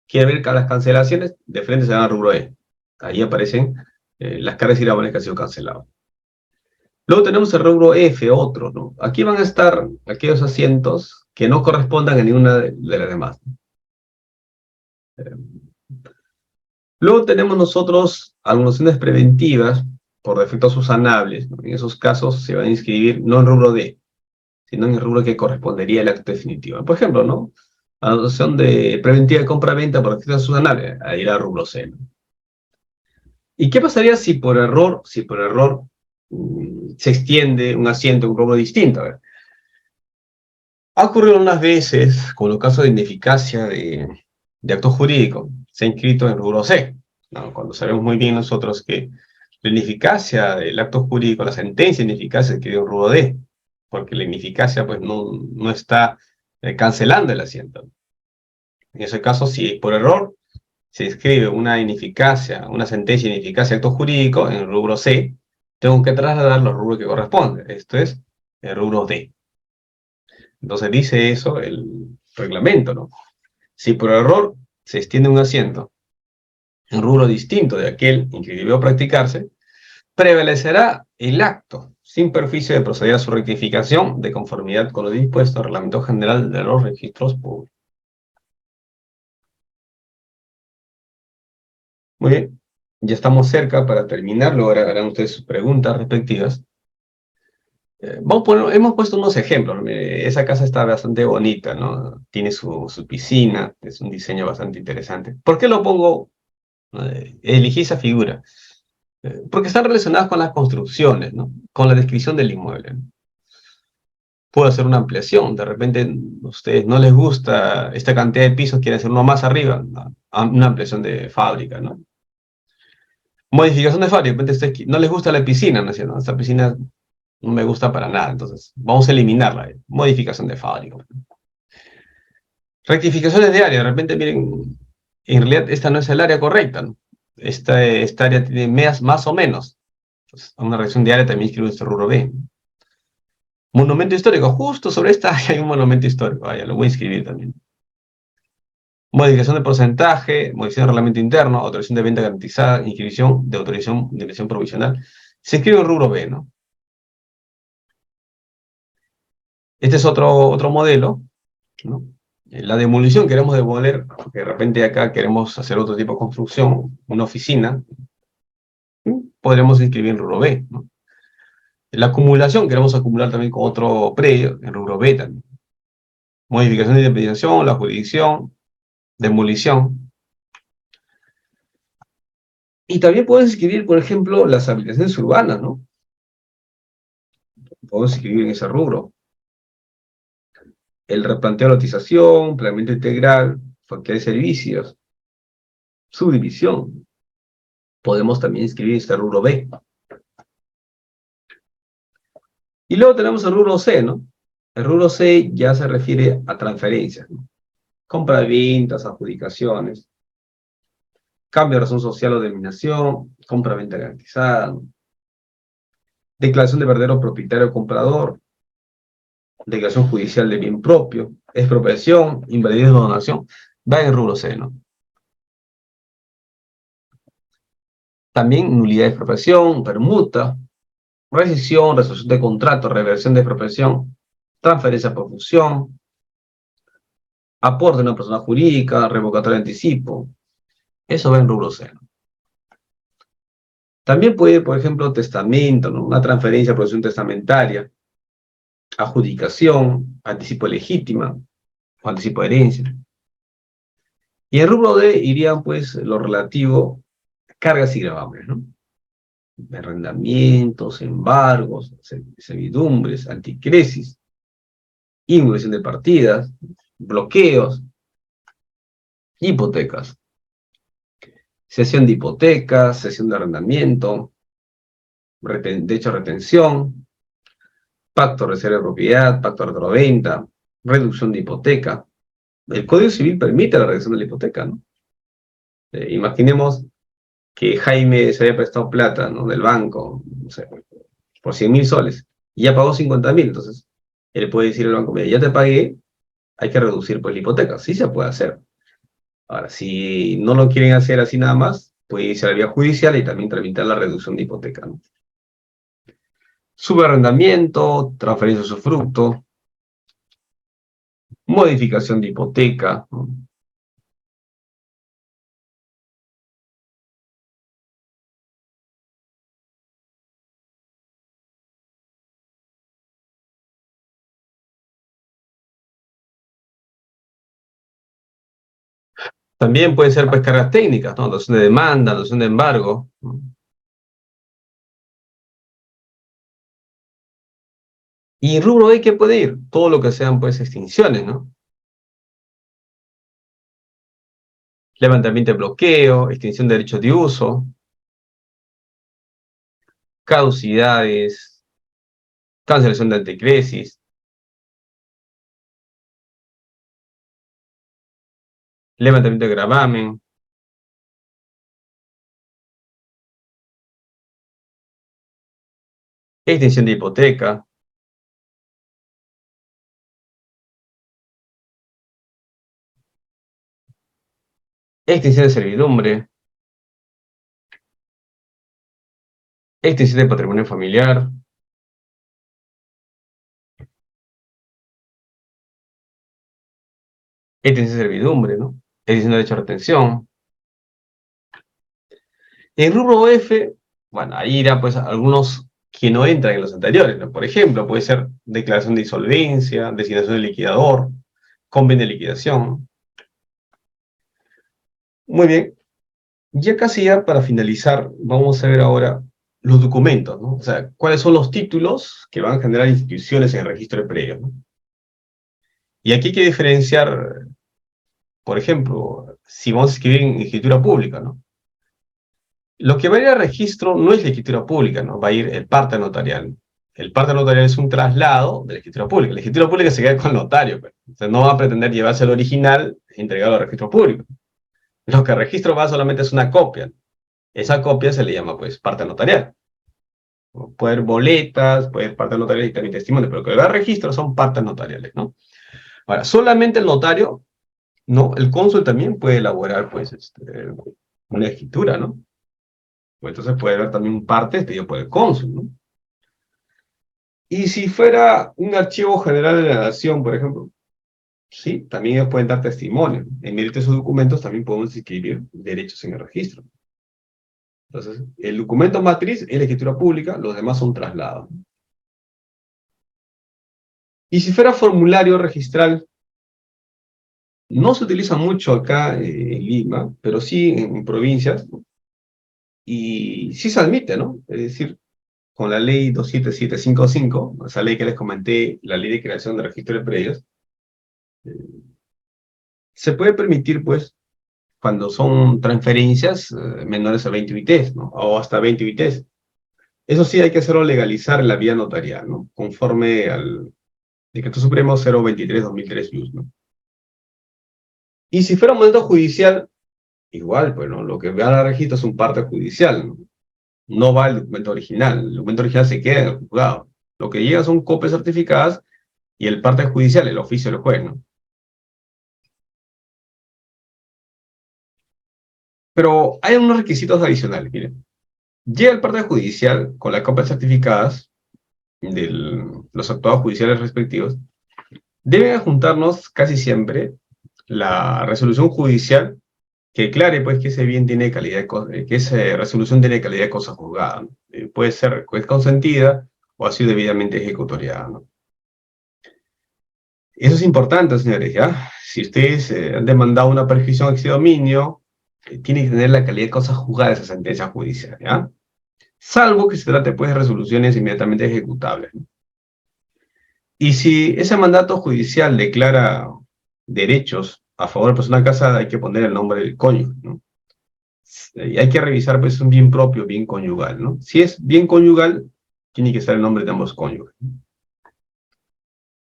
quiere ver que las cancelaciones, de frente se van al rubro E. Ahí aparecen las cargas y gravámenes que han sido cancelados. Luego tenemos el rubro F, otro, ¿no? Aquí van a estar aquellos asientos que no correspondan a ninguna de las demás. Luego tenemos nosotros anulaciones preventivas por defectos subsanables, ¿no? En esos casos se van a inscribir no en rubro D, sino en el rubro que correspondería al acto definitivo. Por ejemplo, ¿no? Anulación de preventiva de compra-venta por defectos subsanables, ahí irá rubro C, ¿no? ¿Y qué pasaría si por error se extiende un asiento en un rubro distinto? A ver. Ha ocurrido unas veces con los casos de ineficacia de actos jurídicos, se ha inscrito en rubro C, ¿no? Cuando sabemos muy bien nosotros que la ineficacia del acto jurídico, la sentencia de ineficacia se inscribe en rubro D, porque la ineficacia pues no está cancelando el asiento. En ese caso, si por error se inscribe una ineficacia, una sentencia de ineficacia de acto jurídico en el rubro C, tengo que trasladar los rubros que corresponden. Esto es el rubro D. Entonces dice eso el reglamento, ¿no? Si por error se extiende un asiento en rubro distinto de aquel en que debió practicarse, prevalecerá el acto, sin perjuicio de proceder a su rectificación de conformidad con lo dispuesto al Reglamento General de los Registros Públicos. Muy bien, ya estamos cerca para terminar, luego harán ustedes sus preguntas respectivas. Hemos puesto unos ejemplos. Esa casa está bastante bonita, ¿no? Tiene su piscina, es un diseño bastante interesante. ¿Por qué lo pongo? Elegí esa figura. Porque están relacionadas con las construcciones, ¿no? Con la descripción del inmueble, ¿no? Puedo hacer una ampliación. De repente a ustedes no les gusta esta cantidad de pisos, quieren hacer uno más arriba, una ampliación de fábrica, ¿no? Modificación de fábrica, de repente no les gusta la piscina, ¿no es cierto? Esta piscina no me gusta para nada, entonces vamos a eliminarla. Modificación de fábrica. Rectificaciones de área, de repente, miren, en realidad esta no es el área correcta, ¿no? Esta área tiene más o menos. Entonces, a una reacción de área también escribo este rubro B. Monumento histórico, justo sobre esta área hay un monumento histórico, vaya, lo voy a escribir también. Modificación de porcentaje, modificación de reglamento interno, autorización de venta garantizada, inscripción de autorización de inversión provisional. Se escribe en rubro B, ¿no? Este es otro modelo, ¿no? La demolición, queremos demoler, porque de repente acá queremos hacer otro tipo de construcción, una oficina, podremos inscribir en rubro B, ¿no? La acumulación, queremos acumular también con otro predio, en rubro B también. Modificación de independización, la jurisdicción, demolición. Y también puedes escribir, por ejemplo, las habilitaciones urbanas, ¿no? Podemos escribir en ese rubro. El replanteo de lotización, planeamiento integral, factor de servicios, subdivisión. Podemos también escribir este rubro B. Y luego tenemos el rubro C, ¿no? El rubro C ya se refiere a transferencias, ¿no? Compra de ventas, adjudicaciones, cambio de razón social o denominación, compra-venta garantizada, ¿no? Declaración de verdadero propietario o comprador, declaración judicial de bien propio, expropiación, invalidez o donación, va en el rubro C, ¿no? También nulidad de expropiación, permuta, rescisión, resolución de contrato, reversión de expropiación, transferencia por fusión, aporte de una persona jurídica, revocatoria de anticipo. Eso va en rubro C, ¿no? También puede, por ejemplo, testamento, ¿no? Una transferencia por procesión testamentaria, adjudicación, anticipo legítima, o anticipo de herencia. Y en rubro D irían, pues, lo relativo a cargas y gravámenes, ¿no? Arrendamientos, embargos, servidumbres, anticresis, involución de partidas, bloqueos, hipotecas, cesión de hipotecas, cesión de arrendamiento, derecho a retención, pacto de reserva de propiedad, pacto de retroventa, reducción de hipoteca. El Código Civil permite la reducción de la hipoteca, ¿no? Imaginemos que Jaime se había prestado plata, ¿no? Del banco, no sé, por 100.000 soles, y ya pagó 50.000, entonces él puede decir al banco, mira, ya te pagué, hay que reducir pues la hipoteca. Sí se puede hacer. Ahora, si no lo quieren hacer así nada más, puede irse a la vía judicial y también tramitar la reducción de hipoteca, ¿no? Subarrendamiento, transferencia de usufructo, modificación de hipoteca, ¿no? También puede ser pues cargas técnicas, ¿no? Dotación de demanda, dotación de embargo, ¿no? Y rubro E, ¿qué puede ir? Todo lo que sean pues extinciones, ¿no? Levantamiento de bloqueo, extinción de derechos de uso, caducidades, cancelación de anticresis, levantamiento de gravamen, extinción de hipoteca, extinción de servidumbre, extinción de patrimonio familiar, extinción de servidumbre, ¿no? Extinción de derecho a retención. En rubro F, bueno, ahí irá pues algunos que no entran en los anteriores, ¿no? Por ejemplo, puede ser declaración de insolvencia, designación de liquidador, convenio de liquidación. Muy bien, ya casi ya para finalizar, vamos a ver ahora los documentos, ¿no? O sea, cuáles son los títulos que van a generar inscripciones en el registro de predios, ¿no? Y aquí hay que diferenciar, por ejemplo, si vamos a escribir en escritura pública, ¿no? Lo que va a ir al registro no es la escritura pública, ¿no? Va a ir el parte notarial. El parte notarial es un traslado de la escritura pública. La escritura pública se queda con el notario, pero usted no va a pretender llevarse el original e entregarlo al registro público. Lo que el registro va solamente es una copia. Esa copia se le llama, pues, parte notarial. Puede haber boletas, puede haber parte notarial y también testimonio, pero lo que va al registro son partes notariales, ¿no? Ahora, solamente el notario, ¿no? El cónsul también puede elaborar, pues, una escritura, ¿no? Pues entonces puede haber también parte expedido por el cónsul, ¿no? Y si fuera un archivo general de la nación, por ejemplo, sí, también ellos pueden dar testimonio. En medio de esos documentos también podemos inscribir derechos en el registro. Entonces, el documento matriz es la escritura pública, los demás son traslados. Y si fuera formulario registral, no se utiliza mucho acá en Lima, pero sí en provincias, y sí se admite, ¿no? Es decir, con la ley 27755, esa ley que les comenté, la ley de creación de registro de predios, se puede permitir, pues, cuando son transferencias menores a 20 UITs, ¿no? O hasta 20 UITs. Eso sí hay que hacerlo legalizar en la vía notarial, ¿no? Conforme al Decreto Supremo 023/2003 ¿no? Y si fuera un momento judicial, igual, pues, ¿no? Lo que va al registro es un parte judicial, ¿no? No va el documento original. El documento original se queda en el juzgado. Lo que llega son copias certificadas y el parte judicial, el oficio del juez, ¿no? Pero hay unos requisitos adicionales, miren. Llega el parte judicial con las copias certificadas de los actuados judiciales respectivos. Deben adjuntarnos casi siempre la resolución judicial que aclare, pues, que ese bien tiene calidad de que esa resolución tiene calidad de cosa juzgada, ¿no? Puede ser consentida o ha sido debidamente ejecutoriada, ¿no? Eso es importante, señores, ¿ya? Si ustedes han demandado una prescripción ex dominio, tiene que tener la calidad de cosa juzgada de esa sentencia judicial, ¿ya? Salvo que se trate, pues, de resoluciones inmediatamente ejecutables, ¿no? Y si ese mandato judicial declara derechos a favor de la persona casada, hay que poner el nombre del cónyuge, ¿no? Y hay que revisar, pues, un bien propio, bien conyugal, ¿no? Si es bien conyugal, tiene que estar el nombre de ambos cónyuges.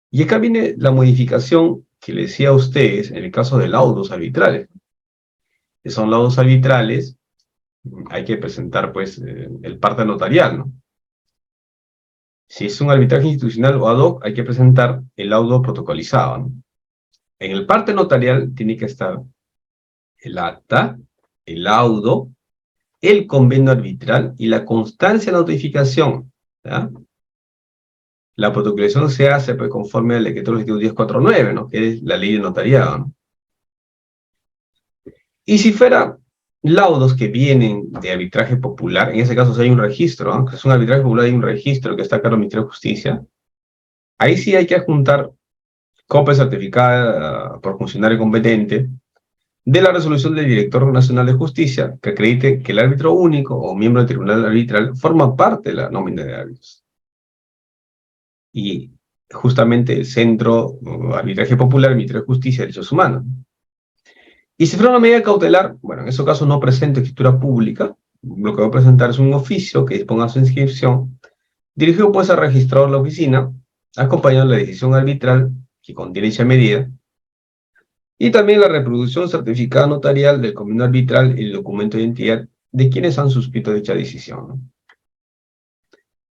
Y acá viene la modificación que le decía a ustedes en el caso de laudos arbitrales. Que son laudos arbitrales, hay que presentar, pues, el parte notarial, ¿no? Si es un arbitraje institucional o ad hoc, hay que presentar el laudo protocolizado, ¿no? En el parte notarial tiene que estar el acta, el laudo, el convenio arbitral y la constancia de notificación, ¿ya? La protocolización se hace, pues, conforme al decreto legislativo 1049, ¿no? Que es la ley de notariado, ¿no? Y si fuera laudos que vienen de arbitraje popular, en ese caso si hay un registro, ¿no? Que es un arbitraje popular, hay un registro que está a cargo del Ministerio de Justicia, ahí sí hay que adjuntar copia certificada por funcionario competente de la resolución del Director Nacional de Justicia que acredite que el árbitro único o miembro del tribunal arbitral forma parte de la nómina de árbitros. Y justamente el Centro Arbitraje Popular, Ministerio de Justicia y Derechos Humanos. Y si fuera una medida cautelar, bueno, en esos casos no presento escritura pública, lo que voy a presentar es un oficio que disponga su inscripción, dirigido, pues, al registrador de la oficina, acompañado de la decisión arbitral que contiene dicha medida, y también la reproducción certificada notarial del convenio arbitral y el documento de identidad de quienes han suscrito dicha decisión, ¿no?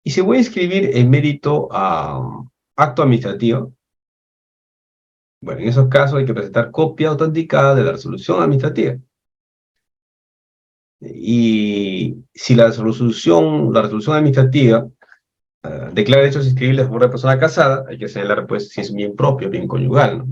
Y si voy a inscribir el mérito a acto administrativo, bueno, en esos casos hay que presentar copia autenticada de la resolución administrativa. Y si la resolución administrativa declara hechos inscribibles a favor de persona casada, hay que señalar, pues, si es bien propio, bien conyugal, ¿no?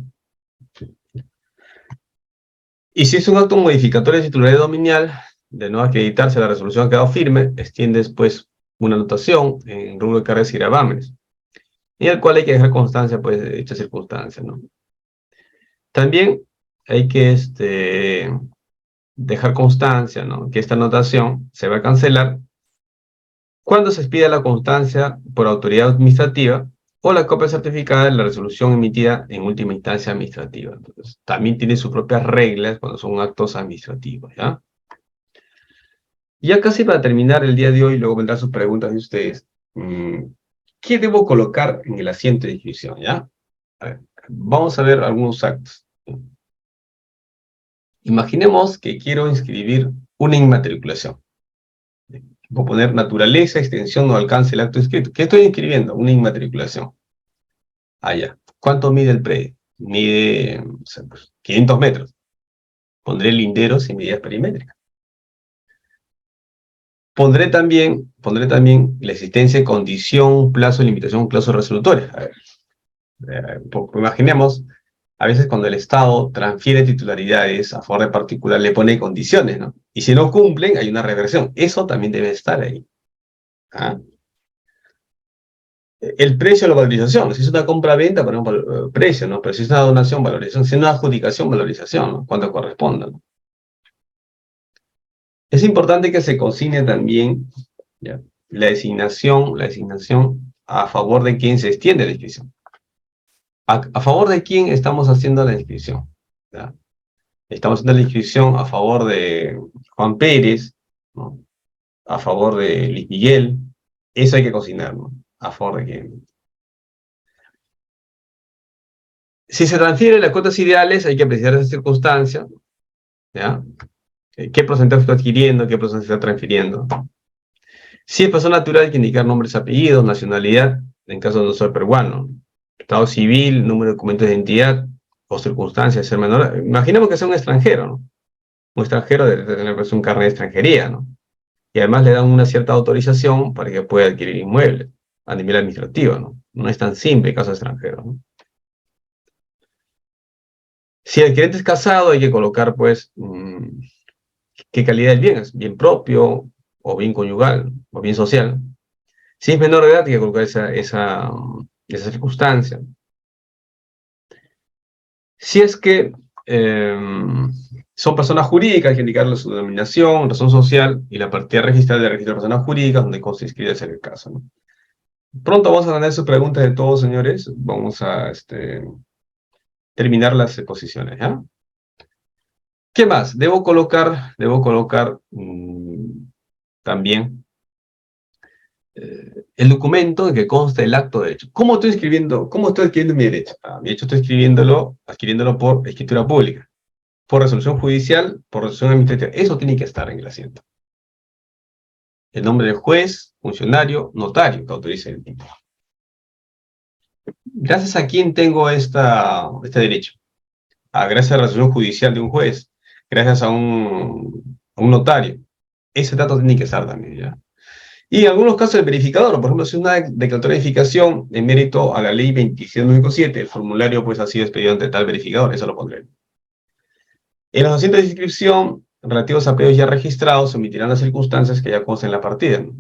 Y si es un acto modificatorio de titularidad dominial, de no acreditarse la resolución ha quedado firme, extiende después una anotación en rubro de cargas y gravámenes, en el cual hay que dejar constancia, pues, de dicha circunstancia, ¿no? También hay que dejar constancia, ¿no? Que esta anotación se va a cancelar cuando se expida la constancia por autoridad administrativa o la copia certificada de la resolución emitida en última instancia administrativa. Entonces, también tiene sus propias reglas cuando son actos administrativos, ¿ya? Ya casi para terminar el día de hoy, luego vendrán sus preguntas de ustedes. ¿Qué debo colocar en el asiento de inscripción? ¿Ya? A ver, vamos a ver algunos actos. Imaginemos que quiero inscribir una inmatriculación. Voy a poner naturaleza, extensión o alcance del acto inscrito. ¿Qué estoy inscribiendo? Una inmatriculación. Ah, ya. ¿Cuánto mide el predio? Mide, o sea, pues, 500 metros. Pondré linderos y medidas perimétricas. Pondré también la existencia de condición, plazo de limitación, plazo resolutorio. A ver, imaginemos, a veces cuando el Estado transfiere titularidades a favor de particular, le pone condiciones, ¿no? Y si no cumplen, hay una reversión. Eso también debe estar ahí. ¿Ah? El precio de la valorización. Si es una compra-venta, ponemos precio, ¿no? Pero si es una donación, valorización. Si es una adjudicación, valorización, ¿no? Cuando corresponda, ¿no? Es importante que se consigne también, ¿ya?, la designación a favor de quien se extiende la inscripción. ¿A favor de quién estamos haciendo la inscripción? ¿Ya? Estamos haciendo la inscripción a favor de Juan Pérez, ¿no? A favor de Luis Miguel. Eso hay que consignarlo, ¿no? ¿A favor de quién? Si se transfieren las cuotas ideales, hay que apreciar esas circunstancias, ¿ya? ¿Qué porcentaje está adquiriendo? ¿Qué porcentaje está transfiriendo? Si es persona natural, hay que indicar nombres, apellidos, nacionalidad, en caso de no ser peruano, estado civil, número de documentos de identidad o circunstancias de ser menor. Imaginemos que sea un extranjero, ¿no? Un extranjero debe tener pues, un carnet de extranjería, ¿no? Y además le dan una cierta autorización para que pueda adquirir inmuebles a nivel administrativo, ¿no? No es tan simple el caso extranjero, ¿no? Si el cliente es casado, hay que colocar, pues, qué calidad del bien, es bien propio, o bien conyugal, o bien social. Si es menor de edad, hay que colocar esa circunstancia. Si es que son personas jurídicas, hay que indicarle su denominación, razón social y la partida registral del registro de personas jurídicas, donde consta inscrita en el caso, ¿no? Pronto vamos a tener sus preguntas de todos, señores. Vamos a terminar las exposiciones, ¿ya? ¿Qué más? Debo colocar también el documento en que consta el acto de derecho. ¿Cómo estoy escribiendo? ¿Cómo estoy adquiriendo mi derecho? Mi derecho estoy adquiriéndolo por escritura pública, por resolución judicial, por resolución administrativa. Eso tiene que estar en el asiento. El nombre del juez, funcionario, notario que autorice el título. Gracias a quién tengo este derecho. Gracias a la resolución judicial de un juez, gracias a un notario. Ese dato tiene que estar también, ¿ya? Y en algunos casos el verificador, por ejemplo, si es una declaratoria de edificación en mérito a la ley 27957, el formulario pues ha sido expedido ante tal verificador, eso lo pondré. En los asientos de inscripción relativos a predios ya registrados se omitirán las circunstancias que ya constan en la partida, ¿no?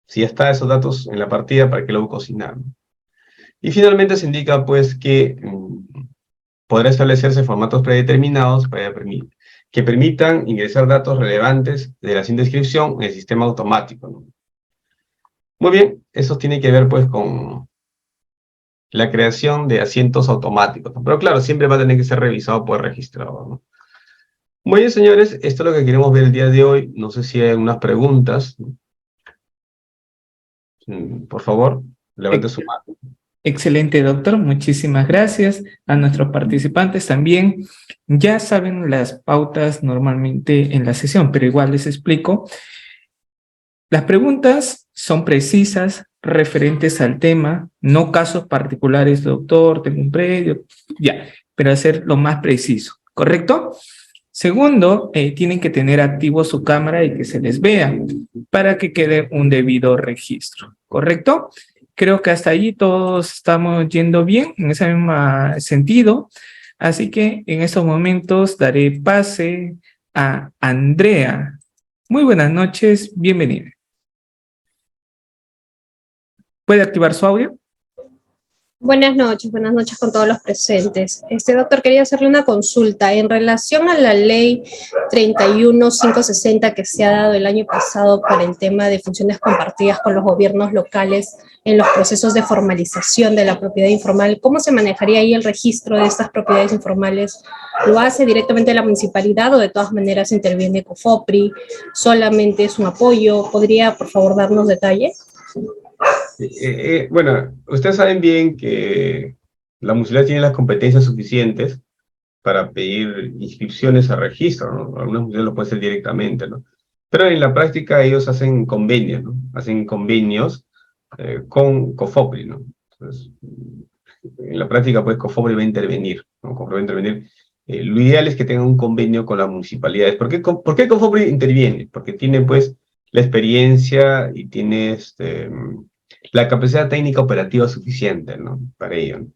Si ya están esos datos en la partida, ¿para qué lo voy a consignar, ¿no? Y finalmente se indica pues que podrá establecerse formatos predeterminados que permitan ingresar datos relevantes de la asiento de inscripción en el sistema automático, ¿no? Muy bien, eso tiene que ver pues con la creación de asientos automáticos, ¿no? Pero claro, siempre va a tener que ser revisado por el registrador, ¿no? Muy bien, señores, esto es lo que queremos ver el día de hoy. No sé si hay algunas preguntas. Por favor, levante su mano. Excelente, doctor. Muchísimas gracias a nuestros participantes también. Ya saben las pautas normalmente en la sesión, pero igual les explico. Las preguntas son precisas, referentes al tema, no casos particulares, doctor, tengo un predio, ya, pero hacer lo más preciso, ¿correcto? Segundo, tienen que tener activo su cámara y que se les vea para que quede un debido registro, ¿correcto? Creo que hasta allí todos estamos yendo bien en ese mismo sentido, así que en estos momentos daré pase a Andrea. Muy buenas noches, bienvenida. ¿Puede activar su audio? Buenas noches con todos los presentes. Doctor, quería hacerle una consulta en relación a la ley 31560 que se ha dado el año pasado para el tema de funciones compartidas con los gobiernos locales en los procesos de formalización de la propiedad informal. ¿Cómo se manejaría ahí el registro de estas propiedades informales? ¿Lo hace directamente la municipalidad o de todas maneras interviene COFOPRI? ¿Solamente es un apoyo? ¿Podría, por favor, darnos detalles? Bueno, ustedes saben bien que la municipalidad tiene las competencias suficientes para pedir inscripciones a registro, ¿no? Algunas municipalidades lo pueden hacer directamente, ¿no? Pero en la práctica ellos hacen convenios, ¿no? Hacen convenios con COFOPRI, ¿no? Entonces, en la práctica, pues, COFOPRI va a intervenir, ¿no? COFOPRI va a intervenir. Lo ideal es que tengan un convenio con las municipalidades. ¿Por qué COFOPRI interviene? Porque tiene, pues, la experiencia y tiene la capacidad técnica operativa suficiente, ¿no? Para ello, ¿no?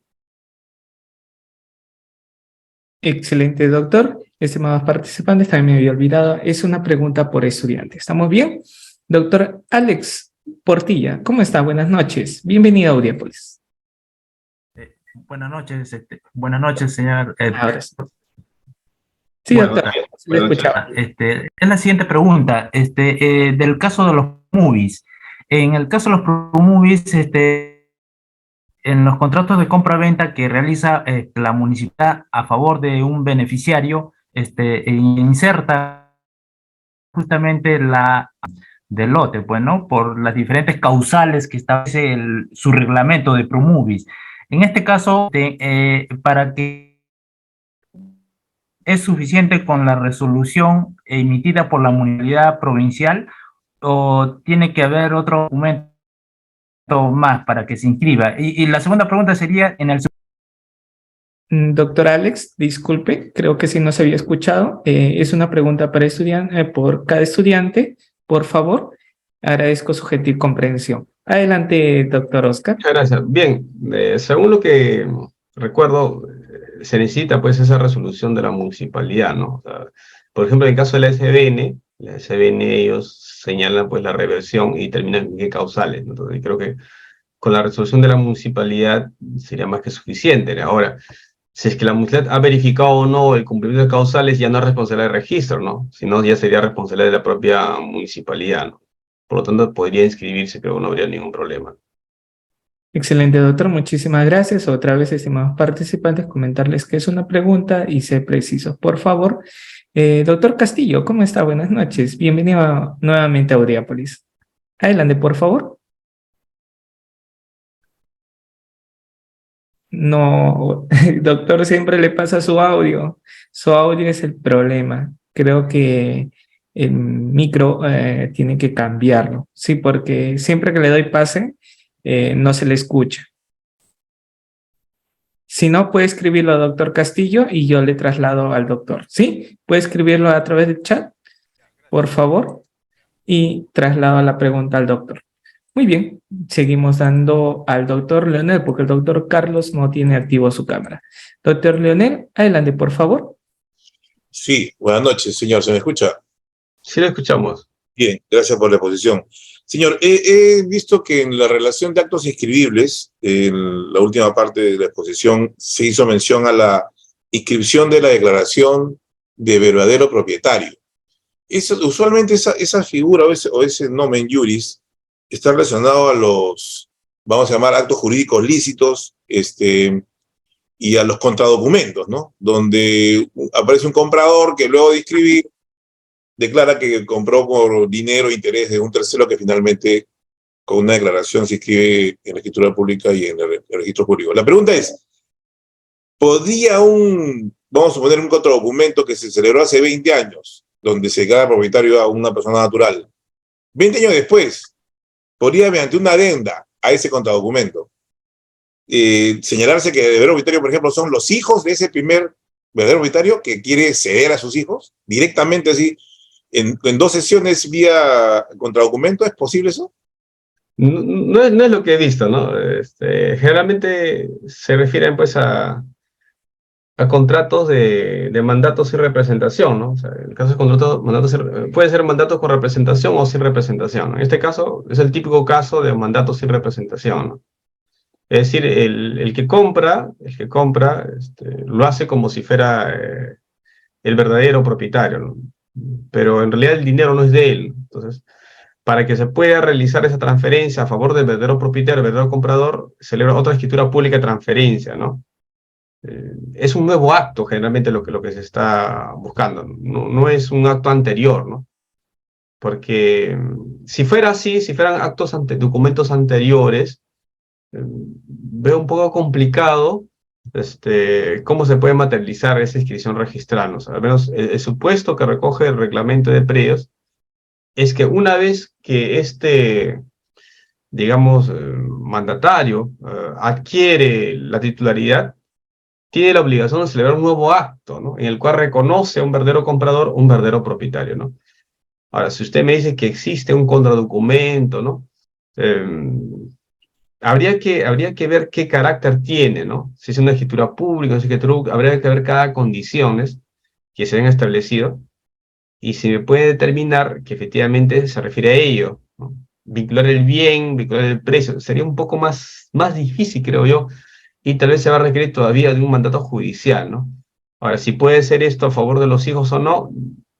Excelente, doctor. Estimados participantes, también me había olvidado, es una pregunta por estudiante. ¿Estamos bien? Doctor Alex Portilla, ¿cómo está? Buenas noches. Bienvenido a Audiópolis. Buenas noches, señor. Ahora sí. Sí, Bueno, doctor, le escuchaba. Es la siguiente pregunta, del caso de los movies. En el caso de los movies, en los contratos de compra-venta que realiza la municipalidad a favor de un beneficiario, inserta justamente la del lote, pues, ¿no? Por las diferentes causales que establece su reglamento de Promovies. En este caso, para que ¿es suficiente con la resolución emitida por la municipalidad provincial o tiene que haber otro documento más para que se inscriba? Y la segunda pregunta sería, en el... Doctor Alex, disculpe, creo que sí no se había escuchado. Es una pregunta para por cada estudiante. Por favor, agradezco su gentil comprensión. Adelante, doctor Oscar. Muchas gracias. Bien, según lo que recuerdo, se necesita pues esa resolución de la municipalidad, ¿no? O sea, por ejemplo, en el caso de la SBN ellos señalan pues la reversión y terminan en qué causales, ¿no? Entonces creo que con la resolución de la municipalidad sería más que suficiente, ¿no? Ahora, si es que la municipalidad ha verificado o no el cumplimiento de causales, ya no es responsabilidad de registro, ¿no? Sino ya sería responsabilidad de la propia municipalidad, ¿no? Por lo tanto, podría inscribirse, pero no habría ningún problema. Excelente, doctor. Muchísimas gracias. Otra vez, estimados participantes, comentarles que es una pregunta y sé preciso. Por favor, doctor Castillo, ¿cómo está? Buenas noches. Bienvenido nuevamente a Audiópolis. Adelante, por favor. No, doctor, siempre le pasa su audio. Su audio es el problema. Creo que el micro tiene que cambiarlo. Sí, porque siempre que le doy pase, no se le escucha. Si no, puede escribirlo a doctor Castillo y yo le traslado al doctor. ¿Sí? Puede escribirlo a través del chat, por favor, y traslado la pregunta al doctor. Muy bien, seguimos dando al doctor Leonel, porque el doctor Carlos no tiene activo su cámara. Doctor Leonel, adelante, por favor. Sí, buenas noches, señor. ¿Se me escucha? Sí, lo escuchamos. Bien, gracias por la exposición. Señor, he visto que en la relación de actos inscribibles, en la última parte de la exposición, se hizo mención a la inscripción de la declaración de verdadero propietario. Usualmente esa figura o ese nomen juris está relacionado a los, vamos a llamar, actos jurídicos lícitos, y a los contradocumentos, ¿no? Donde aparece un comprador que luego de inscribir declara que compró por dinero e interés de un tercero que finalmente con una declaración se inscribe en la escritura pública y en el registro público. La pregunta es, ¿podría vamos a suponer un contradocumento que se celebró hace 20 años, donde se declara propietario a una persona natural, 20 años después, podría mediante una adenda a ese contradocumento señalarse que el verdadero propietario, por ejemplo, son los hijos de ese primer verdadero propietario que quiere ceder a sus hijos directamente así, en dos sesiones vía contradocumento? ¿Es posible eso? No es lo que he visto, ¿no? Generalmente se refieren pues a contratos de mandatos sin representación, ¿no? O sea, en el caso de contratos, puede ser mandatos con representación o sin representación, ¿no? En este caso es el típico caso de mandatos sin representación, ¿no? Es decir, el que compra, lo hace como si fuera el verdadero propietario, ¿no? Pero en realidad el dinero no es de él. Entonces, para que se pueda realizar esa transferencia a favor del verdadero propietario, el verdadero comprador, se celebra otra escritura pública de transferencia, ¿no? Es un nuevo acto, generalmente, lo que se está buscando. No es un acto anterior, ¿no? Porque si fuera así, si fueran documentos anteriores, veo un poco complicado cómo se puede materializar esa inscripción registral, ¿no? O sea, al menos el supuesto que recoge el reglamento de predios es que una vez que digamos, mandatario adquiere la titularidad, tiene la obligación de celebrar un nuevo acto, ¿no? En el cual reconoce a un verdadero comprador, un verdadero propietario, ¿no? Ahora, si usted me dice que existe un contradocumento, ¿no? Eh, habría que ver qué carácter tiene, ¿no? Si es una escritura pública, no sé qué truco, habría que ver cada condiciones que se han establecido y se me puede determinar que efectivamente se refiere a ello, ¿no? Vincular el bien, vincular el precio, sería un poco más difícil, creo yo, y tal vez se va a requerir todavía de un mandato judicial, ¿no? Ahora, si puede ser esto a favor de los hijos o no,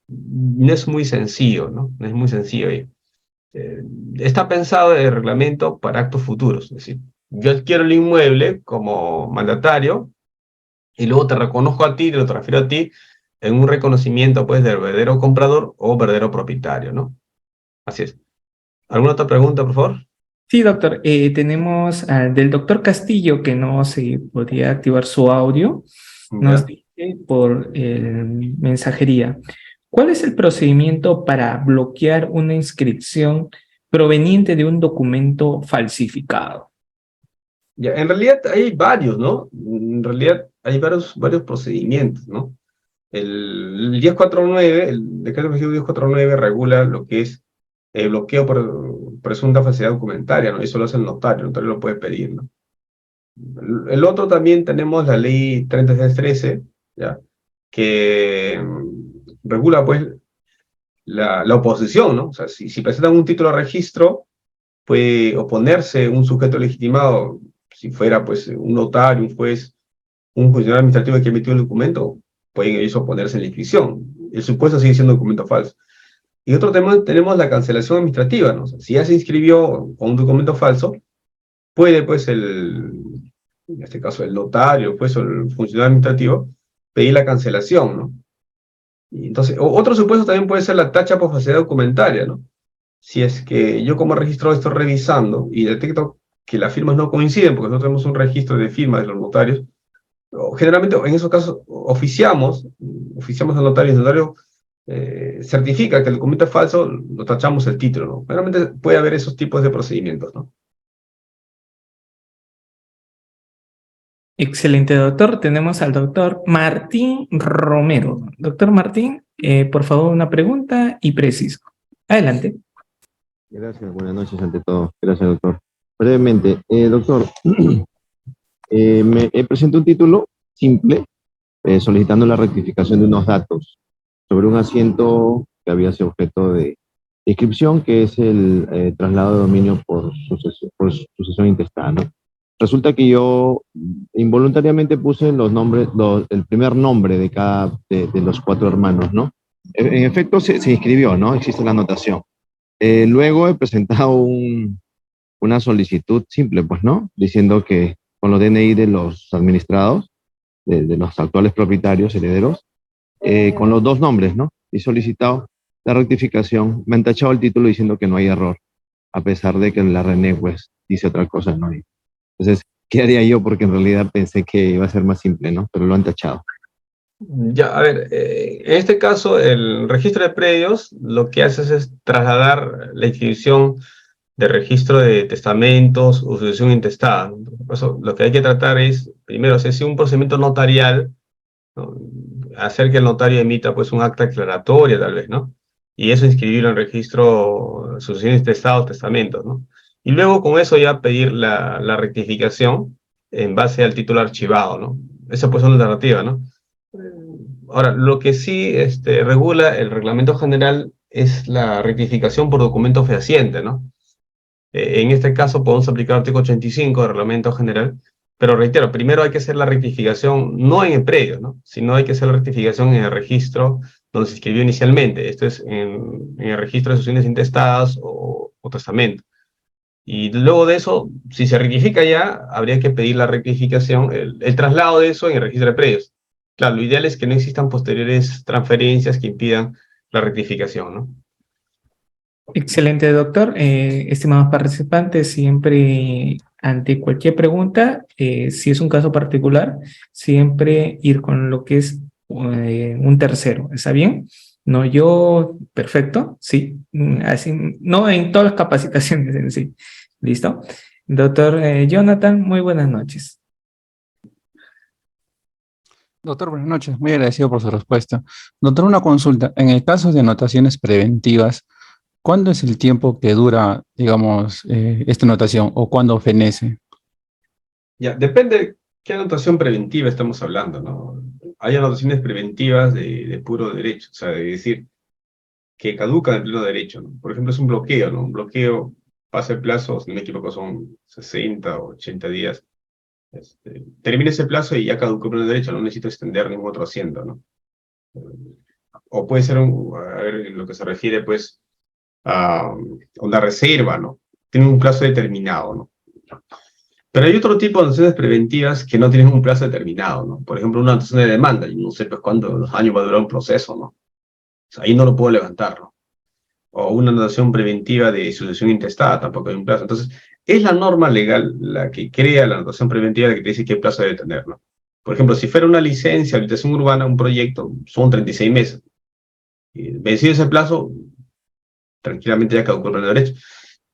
no es muy sencillo, ¿no? No es muy sencillo. Eh, Está pensado el reglamento para actos futuros, es decir, yo adquiero el inmueble como mandatario y luego te reconozco a ti, te lo transfiero a ti en un reconocimiento pues del verdadero comprador o verdadero propietario, ¿no? Así es. ¿Alguna otra pregunta, por favor? Sí, doctor. Tenemos del doctor Castillo que no se podía activar su audio. Nos ¿Ya? dice por mensajería, ¿cuál es el procedimiento para bloquear una inscripción proveniente de un documento falsificado? Ya, en realidad hay varios, ¿no? En realidad hay varios procedimientos, ¿no? El 1049, el decreto ejecutivo 1049 regula lo que es el bloqueo por presunta falsedad documentaria, ¿no? Eso lo hace el notario lo puede pedir, ¿no? El otro también tenemos la ley 3613, ¿ya? Que regula, pues, la oposición, ¿no? O sea, si presentan un título de registro, puede oponerse un sujeto legitimado, si fuera, pues, un notario, un juez, un funcionario administrativo que emitió el documento, pueden ellos oponerse en la inscripción. El supuesto sigue siendo un documento falso. Y otro tema, tenemos la cancelación administrativa, ¿no? O sea, si ya se inscribió con un documento falso, puede, pues, en este caso, el notario, pues, o el funcionario administrativo, pedir la cancelación, ¿no? Y entonces, otro supuesto también puede ser la tacha por falsedad documentaria, ¿no? Si es que yo como registrador estoy revisando y detecto que las firmas no coinciden, porque nosotros tenemos un registro de firmas de los notarios, generalmente en esos casos oficiamos al notario, y el notario certifica que el documento es falso, lo tachamos el título, ¿no? Generalmente puede haber esos tipos de procedimientos, ¿no? Excelente, doctor. Tenemos al doctor Martín Romero. Doctor Martín, por favor, una pregunta y preciso. Adelante. Gracias, buenas noches ante todo. Gracias, doctor. Brevemente, doctor, me presenté un título simple solicitando la rectificación de unos datos sobre un asiento que había sido objeto de inscripción, que es el traslado de dominio por sucesión intestada, ¿no? Resulta que yo involuntariamente puse los nombres, el primer nombre de cada de los cuatro hermanos, ¿no? En efecto, se inscribió, ¿no? Existe la anotación. Luego he presentado una solicitud simple, pues, ¿no? Diciendo que con los DNI de los administrados, de los actuales propietarios, herederos, con los dos nombres, ¿no? Y solicitado la rectificación. Me han tachado el título diciendo que no hay error, a pesar de que en la RENE, pues, dice otra cosa, ¿no? Entonces, ¿qué haría yo? Porque en realidad pensé que iba a ser más simple, ¿no? Pero lo han tachado. Ya, a ver, en este caso, el registro de predios lo que hace es trasladar la inscripción de registro de testamentos o sucesión intestada, ¿no? Por eso, lo que hay que tratar es, primero, hacer un procedimiento notarial, ¿no? Hacer que el notario emita, pues, un acta aclaratoria, tal vez, ¿no? Y eso inscribirlo en el registro de sucesión intestada o testamentos, ¿no? Y luego con eso ya pedir la rectificación en base al título archivado, ¿no? Esa puede ser una alternativa, ¿no? Ahora, lo que sí regula el reglamento general es la rectificación por documento fehaciente, ¿no? En este caso podemos aplicar el artículo 85 del Reglamento General, pero reitero, primero hay que hacer la rectificación no en el predio, ¿no? Sino hay que hacer la rectificación en el registro donde se escribió inicialmente. Esto es en el registro de sucesiones intestadas o testamento. Y luego de eso, si se rectifica ya, habría que pedir la rectificación, el traslado de eso en el registro de predios. Claro, lo ideal es que no existan posteriores transferencias que impidan la rectificación, ¿no? Excelente, doctor. Estimados participantes, siempre ante cualquier pregunta, si es un caso particular, siempre ir con lo que es un tercero. ¿Está bien? No, yo, perfecto, sí. Así, no en todas las capacitaciones en sí. ¿Listo? Doctor Jonathan, muy buenas noches. Doctor, buenas noches. Muy agradecido por su respuesta. Doctor, una consulta. En el caso de anotaciones preventivas, ¿cuándo es el tiempo que dura, digamos, esta anotación o cuándo fenece? Ya, depende qué anotación preventiva estamos hablando, ¿no? Hay anotaciones preventivas de puro derecho, o sea, de decir que caducan de pleno derecho, ¿no? Por ejemplo, es un bloqueo, ¿no? Un bloqueo pasa el plazo, si no me equivoco, son 60 o 80 días. Termina ese plazo y ya caducó el pleno derecho, no necesito extender ningún otro asiento, ¿no? O puede ser, a ver, en lo que se refiere, pues, a una reserva, ¿no? Tiene un plazo determinado, ¿no? Pero hay otro tipo de anotaciones preventivas que no tienen un plazo determinado, ¿no? Por ejemplo, una anotación de demanda, y no sé pues cuántos años va a durar un proceso, ¿no? O sea, ahí no lo puedo levantar, ¿no? O una anotación preventiva de sucesión intestada, tampoco hay un plazo. Entonces, es la norma legal la que crea la anotación preventiva de que te dice qué plazo debe tener, ¿no? Por ejemplo, si fuera una licencia, habilitación urbana, un proyecto, son 36 meses. Y vencido ese plazo, tranquilamente ya caducó el pleno derecho.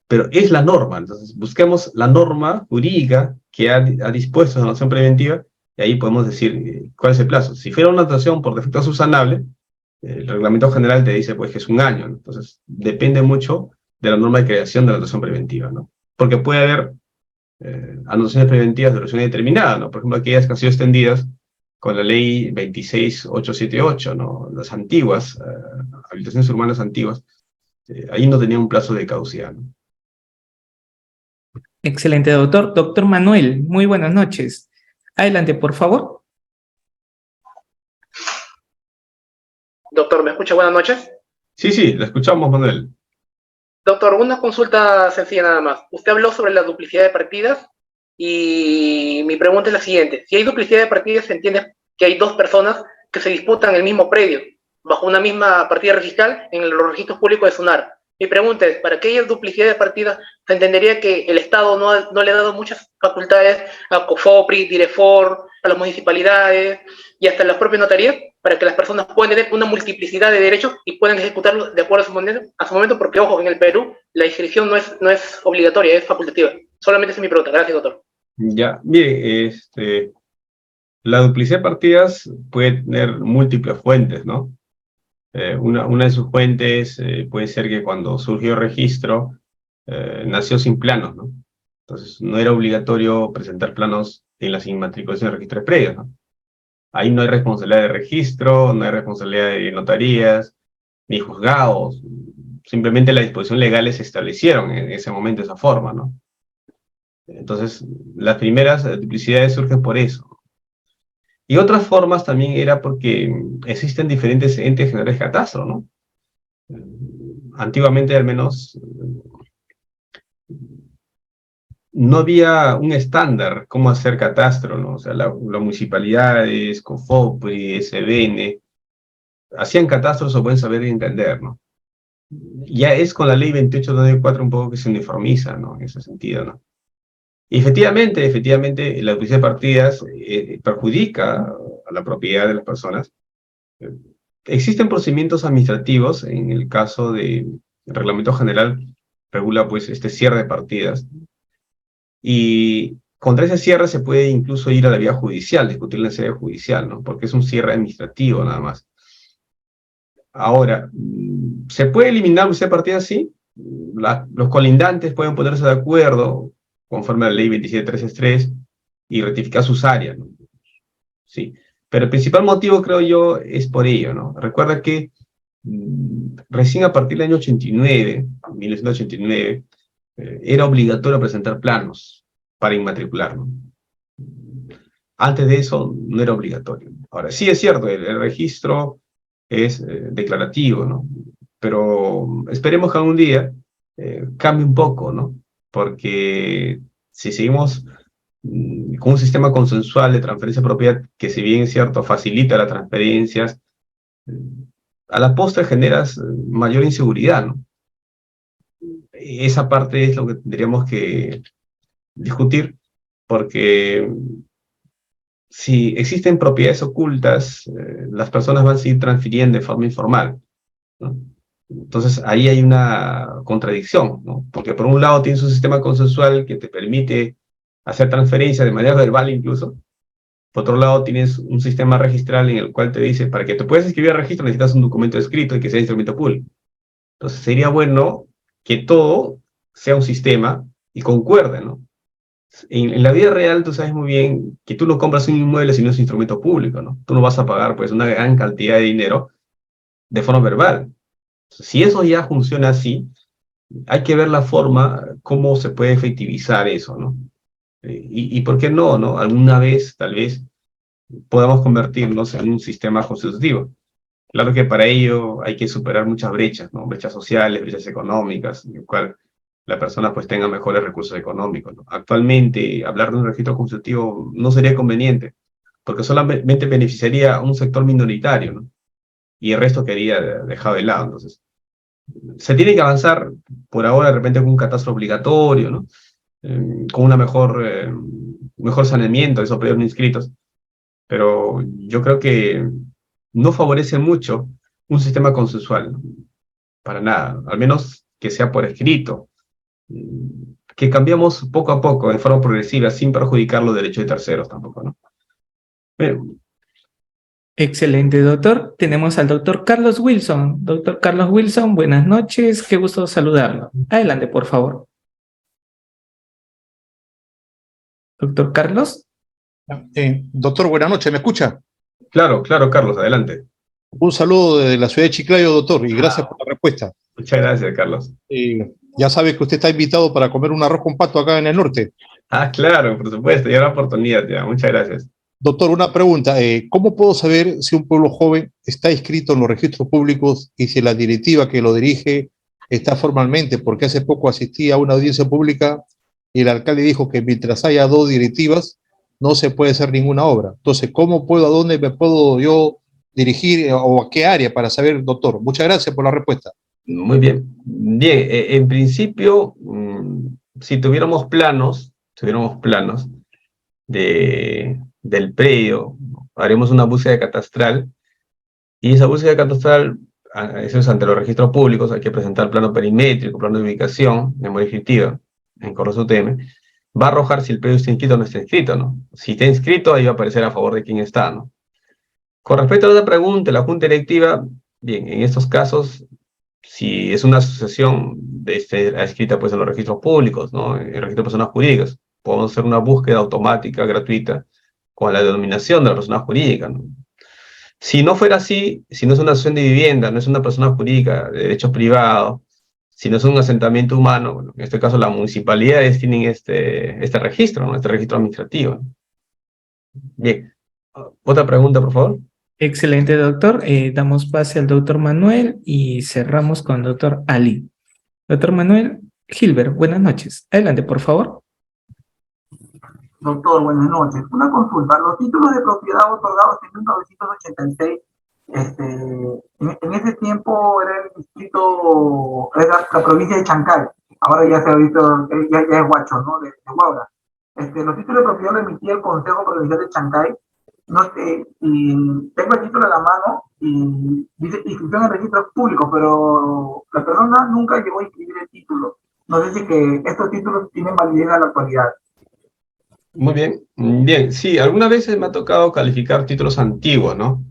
Pero es la norma, entonces busquemos la norma jurídica que ha dispuesto esa anotación preventiva y ahí podemos decir cuál es el plazo. Si fuera una anotación por defecto subsanable, el reglamento general te dice pues que es un año, ¿no? Entonces depende mucho de la norma de creación de la anotación preventiva, ¿no? Porque puede haber anotaciones preventivas de duración determinada, ¿no? Por ejemplo, aquellas que han sido extendidas con la ley 26878, ¿no? Las antiguas, habilitaciones urbanas antiguas, ahí no tenía un plazo de caducidad, ¿no? Excelente, doctor. Doctor Manuel, muy buenas noches. Adelante, por favor. Doctor, ¿me escucha? Buenas noches. Sí, la escuchamos, Manuel. Doctor, una consulta sencilla nada más. Usted habló sobre la duplicidad de partidas y mi pregunta es la siguiente. Si hay duplicidad de partidas, se entiende que hay dos personas que se disputan el mismo predio bajo una misma partida registral en los registros públicos de SUNAR. Mi pregunta es, ¿para qué hay duplicidad de partidas? Se entendería que el Estado no le ha dado muchas facultades a COFOPRI, DIREFOR, a las municipalidades y hasta a las propias notarías para que las personas puedan tener una multiplicidad de derechos y puedan ejecutarlo de acuerdo a su momento, porque, ojo, en el Perú la inscripción no es obligatoria, es facultativa. Solamente esa es mi pregunta. Gracias, doctor. Ya, mire, la duplicidad de partidas puede tener múltiples fuentes, ¿no? Una de sus fuentes puede ser que cuando surgió el registro, nació sin planos, ¿no? Entonces, no era obligatorio presentar planos en las inmatriculaciones de registros previos, ¿no? Ahí no hay responsabilidad de registro, no hay responsabilidad de notarías, ni juzgados. Simplemente las disposiciones legales se establecieron en ese momento de esa forma, ¿no? Entonces, las primeras duplicidades surgen por eso. Y otras formas también era porque existen diferentes entes generales de catastro, ¿no? Antiguamente, al menos, no había un estándar cómo hacer catastro, ¿no? O sea, las municipalidades, COFOPRI, SBN, hacían catastros o buen saber y entender, ¿no? Ya es con la ley 2894 un poco que se uniformiza, ¿no? En ese sentido, ¿no? Y efectivamente, la duplicidad de partidas perjudica a la propiedad de las personas. Existen procedimientos administrativos, en el caso del Reglamento General, regula pues este cierre de partidas, y contra ese cierre se puede incluso ir a la vía judicial, discutirlo en sede judicial, ¿no? Porque es un cierre administrativo nada más. Ahora, ¿se puede eliminar duplicidad de partidas? Sí. Los colindantes pueden ponerse de acuerdo conforme a la ley 27363 y rectificar sus áreas, ¿no? Sí. Pero el principal motivo, creo yo, es por ello, ¿no? Recuerda que recién a partir del año 89, 1989, era obligatorio presentar planos para inmatricular, ¿no? Antes de eso no era obligatorio. Ahora, sí es cierto, el registro es declarativo, ¿no? Pero esperemos que algún día cambie un poco, ¿no? Porque si seguimos con un sistema consensual de transferencia de propiedad, que si bien es cierto, facilita las transferencias, a la postre generas mayor inseguridad, ¿no? Esa parte es lo que tendríamos que discutir, porque si existen propiedades ocultas, las personas van a seguir transfiriendo de forma informal, ¿no? Entonces ahí hay una contradicción, ¿no? Porque por un lado tienes un sistema consensual que te permite hacer transferencias de manera verbal incluso. Por otro lado tienes un sistema registral en el cual te dice, para que te puedas inscribir al registro necesitas un documento escrito y que sea instrumento público. Entonces sería bueno que todo sea un sistema y concuerde, ¿no? En la vida real tú sabes muy bien que tú no compras un inmueble si no es un instrumento público, ¿no? Tú no vas a pagar pues una gran cantidad de dinero de forma verbal. Si eso ya funciona así, hay que ver la forma, cómo se puede efectivizar eso, ¿no? Y por qué no, ¿no? Alguna vez, tal vez, podamos convertirnos en un sistema constitutivo. Claro que para ello hay que superar muchas brechas, ¿no? Brechas sociales, brechas económicas, en el cual la persona pues tenga mejores recursos económicos, ¿no? Actualmente, hablar de un registro constitutivo no sería conveniente, porque solamente beneficiaría a un sector minoritario, ¿no? Y el resto quedaría dejado de lado. Entonces, se tiene que avanzar por ahora de repente con un catastro obligatorio, ¿no? Con una mejor saneamiento de esos predios no inscritos, pero yo creo que no favorece mucho un sistema consensual, ¿no? Para nada, al menos que sea por escrito, que cambiamos poco a poco, de forma progresiva, sin perjudicar los derechos de terceros tampoco, ¿no? Bien. Excelente, doctor. Tenemos al doctor Carlos Wilson. Doctor Carlos Wilson, buenas noches. Qué gusto saludarlo. Adelante, por favor. Doctor Carlos. Doctor, buenas noches, ¿me escucha? Claro, claro, Carlos, adelante. Un saludo desde la ciudad de Chiclayo, doctor, y gracias por la respuesta. Muchas gracias, Carlos. Ya sabe que usted está invitado para comer un arroz con pato acá en el norte. Ah, claro, por supuesto, ya la oportunidad, ya. Muchas gracias. Doctor, una pregunta. ¿Cómo puedo saber si un pueblo joven está inscrito en los registros públicos y si la directiva que lo dirige está formalmente? Porque hace poco asistí a una audiencia pública y el alcalde dijo que mientras haya 2 directivas no se puede hacer ninguna obra. Entonces, a dónde me puedo yo dirigir o a qué área para saber, doctor? Muchas gracias por la respuesta. Muy bien. Bien, en principio, si tuviéramos planos del predio, haremos una búsqueda catastral, y esa búsqueda catastral, eso es ante los registros públicos, hay que presentar plano perimétrico, plano de ubicación, memoria descriptiva, en Correos UTM, va a arrojar si el predio está inscrito o no está inscrito, ¿no? Si está inscrito, ahí va a aparecer a favor de quién está, ¿no? Con respecto a la otra pregunta, la junta directiva, bien, en estos casos, si es una asociación escrita pues en los registros públicos, ¿no? En el registro de personas jurídicas, podemos hacer una búsqueda automática, gratuita, con la denominación de la persona jurídica, ¿no? Si no fuera así, si no es una asociación de vivienda, no es una persona jurídica de derecho privado, si no es un asentamiento humano, bueno, en este caso las municipalidades tienen este registro, ¿no? Este registro administrativo, ¿no? Bien. ¿Otra pregunta, por favor? Excelente, doctor. Damos pase al doctor Manuel y cerramos con el doctor Ali. Doctor Manuel Gilbert, buenas noches. Adelante, por favor. Doctor, buenas noches. Una consulta. Los títulos de propiedad otorgados en 1986, en ese tiempo era el distrito, era la provincia de Chancay. Ahora ya se ha visto, ya es Huacho, ¿no? De Huaura. Los títulos de propiedad lo emitía el Consejo Provincial de Chancay. No sé, y tengo el título en la mano y dice inscripción en registros públicos, pero la persona nunca llegó a inscribir el título. No sé si que estos títulos tienen validez a la actualidad. Muy bien, bien, sí, algunas veces me ha tocado calificar títulos antiguos, ¿no?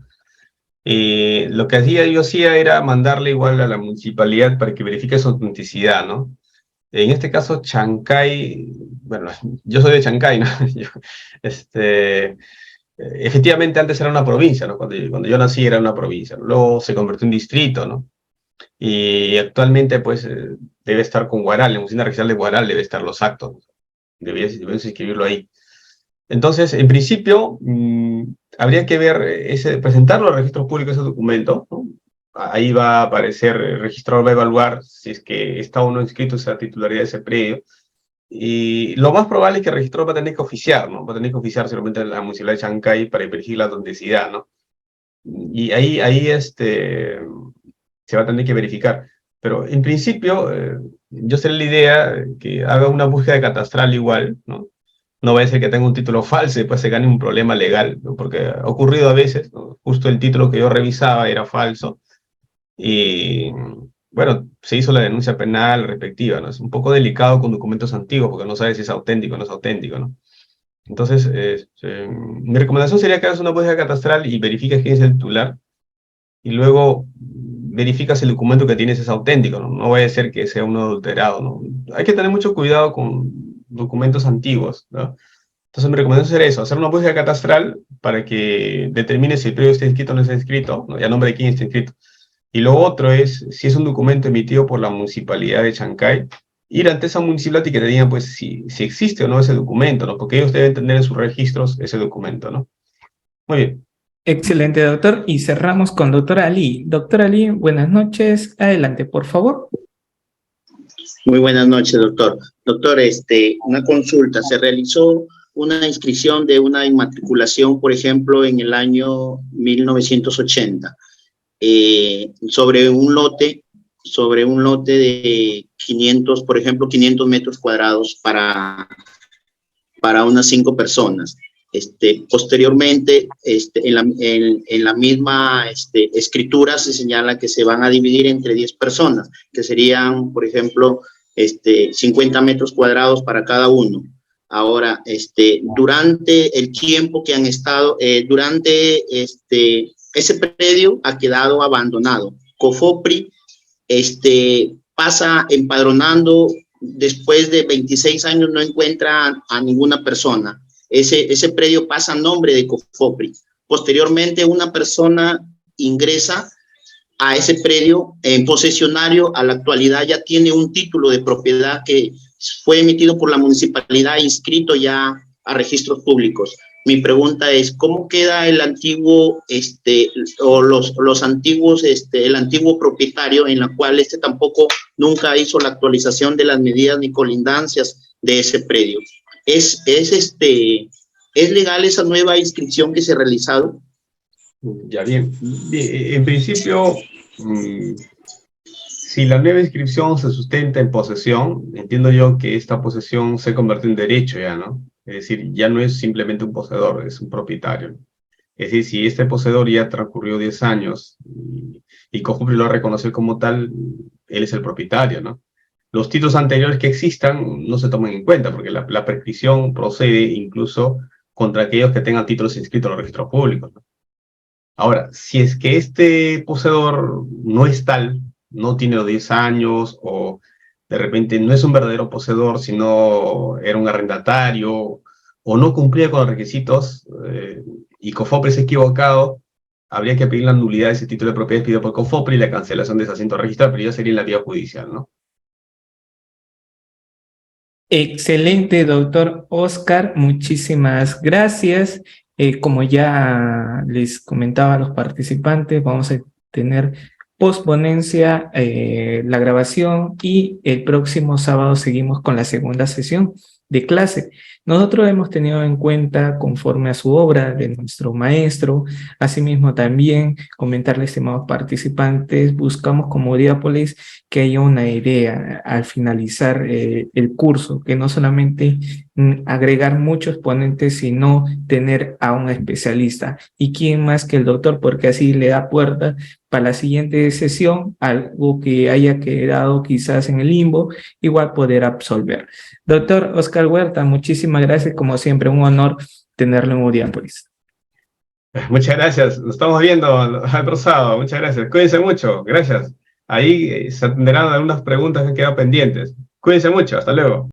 Lo que yo hacía era mandarle igual a la municipalidad para que verifique su autenticidad, ¿no? En este caso, Chancay, bueno, yo soy de Chancay, ¿no? Efectivamente antes era una provincia, ¿no? Cuando yo nací era una provincia, luego se convirtió en distrito, ¿no? y actualmente pues debe estar con Guaral, en la oficina registral de Guaral debe estar los actos, debemos inscribirlo ahí. Entonces, en principio, habría que ver, presentarlo al registro público ese documento, ¿no? Ahí va a aparecer, el registrador va a evaluar si es que está o no inscrito esa titularidad de ese predio, y lo más probable es que el registrador va a tener que oficiar, ¿no? Va a tener que oficiar seguramente en la municipalidad de Chancay para exigir la autenticidad, ¿no? Y ahí se va a tener que verificar. Pero en principio, yo sería la idea que haga una búsqueda catastral igual, ¿no? No vaya a ser que tenga un título falso y después se gane un problema legal, ¿no? Porque ha ocurrido a veces, ¿no? Justo el título que yo revisaba era falso y, bueno, se hizo la denuncia penal respectiva, ¿no? Es un poco delicado con documentos antiguos porque no sabes si es auténtico o no es auténtico, ¿no? Entonces, mi recomendación sería que hagas una búsqueda catastral y verifiques quién es el titular y luego verificas el documento que tienes es auténtico, ¿no? No vaya a ser que sea uno adulterado, ¿no? Hay que tener mucho cuidado con documentos antiguos, ¿no? Entonces mi recomendación sería eso, hacer una búsqueda catastral para que determine si el predio está inscrito o no está inscrito, ¿no? Y a nombre de quién está inscrito. Y lo otro es, si es un documento emitido por la municipalidad de Chancay, ir ante esa municipalidad y que te digan, pues, si existe o no ese documento, ¿no? Porque ellos deben tener en sus registros ese documento, ¿no? Muy bien. Excelente, doctor. Y cerramos con doctora Ali. Doctora Ali, buenas noches. Adelante, por favor. Muy buenas noches, doctor. Doctor, una consulta. Se realizó una inscripción de una inmatriculación, por ejemplo, en el año 1980, sobre un lote de 500, por ejemplo, 500 metros cuadrados para unas 5 personas. Posteriormente, en la misma escritura se señala que se van a dividir entre 10 personas, que serían, por ejemplo, 50 metros cuadrados para cada uno. Ahora, durante el tiempo que han estado, ese predio ha quedado abandonado. COFOPRI pasa empadronando, después de 26 años no encuentra a ninguna persona. Ese predio pasa a nombre de COFOPRI. Posteriormente, una persona ingresa a ese predio en posesionario. A la actualidad ya tiene un título de propiedad que fue emitido por la municipalidad, inscrito ya a registros públicos. Mi pregunta es, ¿cómo queda el antiguo, o los antiguos, el antiguo propietario, en la cual tampoco nunca hizo la actualización de las medidas ni colindancias de ese predio? ¿Es legal esa nueva inscripción que se ha realizado? Ya, bien. En principio, si la nueva inscripción se sustenta en posesión, entiendo yo que esta posesión se convierte en derecho ya, ¿no? Es decir, ya no es simplemente un poseedor, es un propietario. Es decir, si este poseedor ya transcurrió 10 años y COFOPRI lo reconoce como tal, él es el propietario, ¿no? Los títulos anteriores que existan no se toman en cuenta, porque la prescripción procede incluso contra aquellos que tengan títulos inscritos en los registros públicos, ¿no? Ahora, si es que este poseedor no es tal, no tiene los 10 años, o de repente no es un verdadero poseedor, sino era un arrendatario, o no cumplía con los requisitos, y COFOPRI es equivocado, habría que pedir la nulidad de ese título de propiedad pedido por COFOPRI y la cancelación de ese asiento registrado, pero ya sería en la vía judicial, ¿no? Excelente, doctor Oscar. Muchísimas gracias. Como ya les comentaba a los participantes, vamos a tener posponencia, la grabación, y el próximo sábado seguimos con la segunda sesión de clase. Nosotros hemos tenido en cuenta, conforme a su obra de nuestro maestro, asimismo también comentarles, estimados participantes, buscamos como Diápolis que haya una idea al finalizar el curso, que no solamente agregar muchos ponentes, sino tener a un especialista. ¿Y quién más que el doctor? Porque así le da puerta para la siguiente sesión, algo que haya quedado quizás en el limbo, igual poder absolver. Doctor Oscar Huerta, muchísimas gracias. Como siempre, un honor tenerlo en Uriápolis. Muchas gracias. Nos estamos viendo otro sábado. Muchas gracias. Cuídense mucho. Gracias. Ahí se atenderán algunas preguntas que han quedado pendientes. Cuídense mucho. Hasta luego.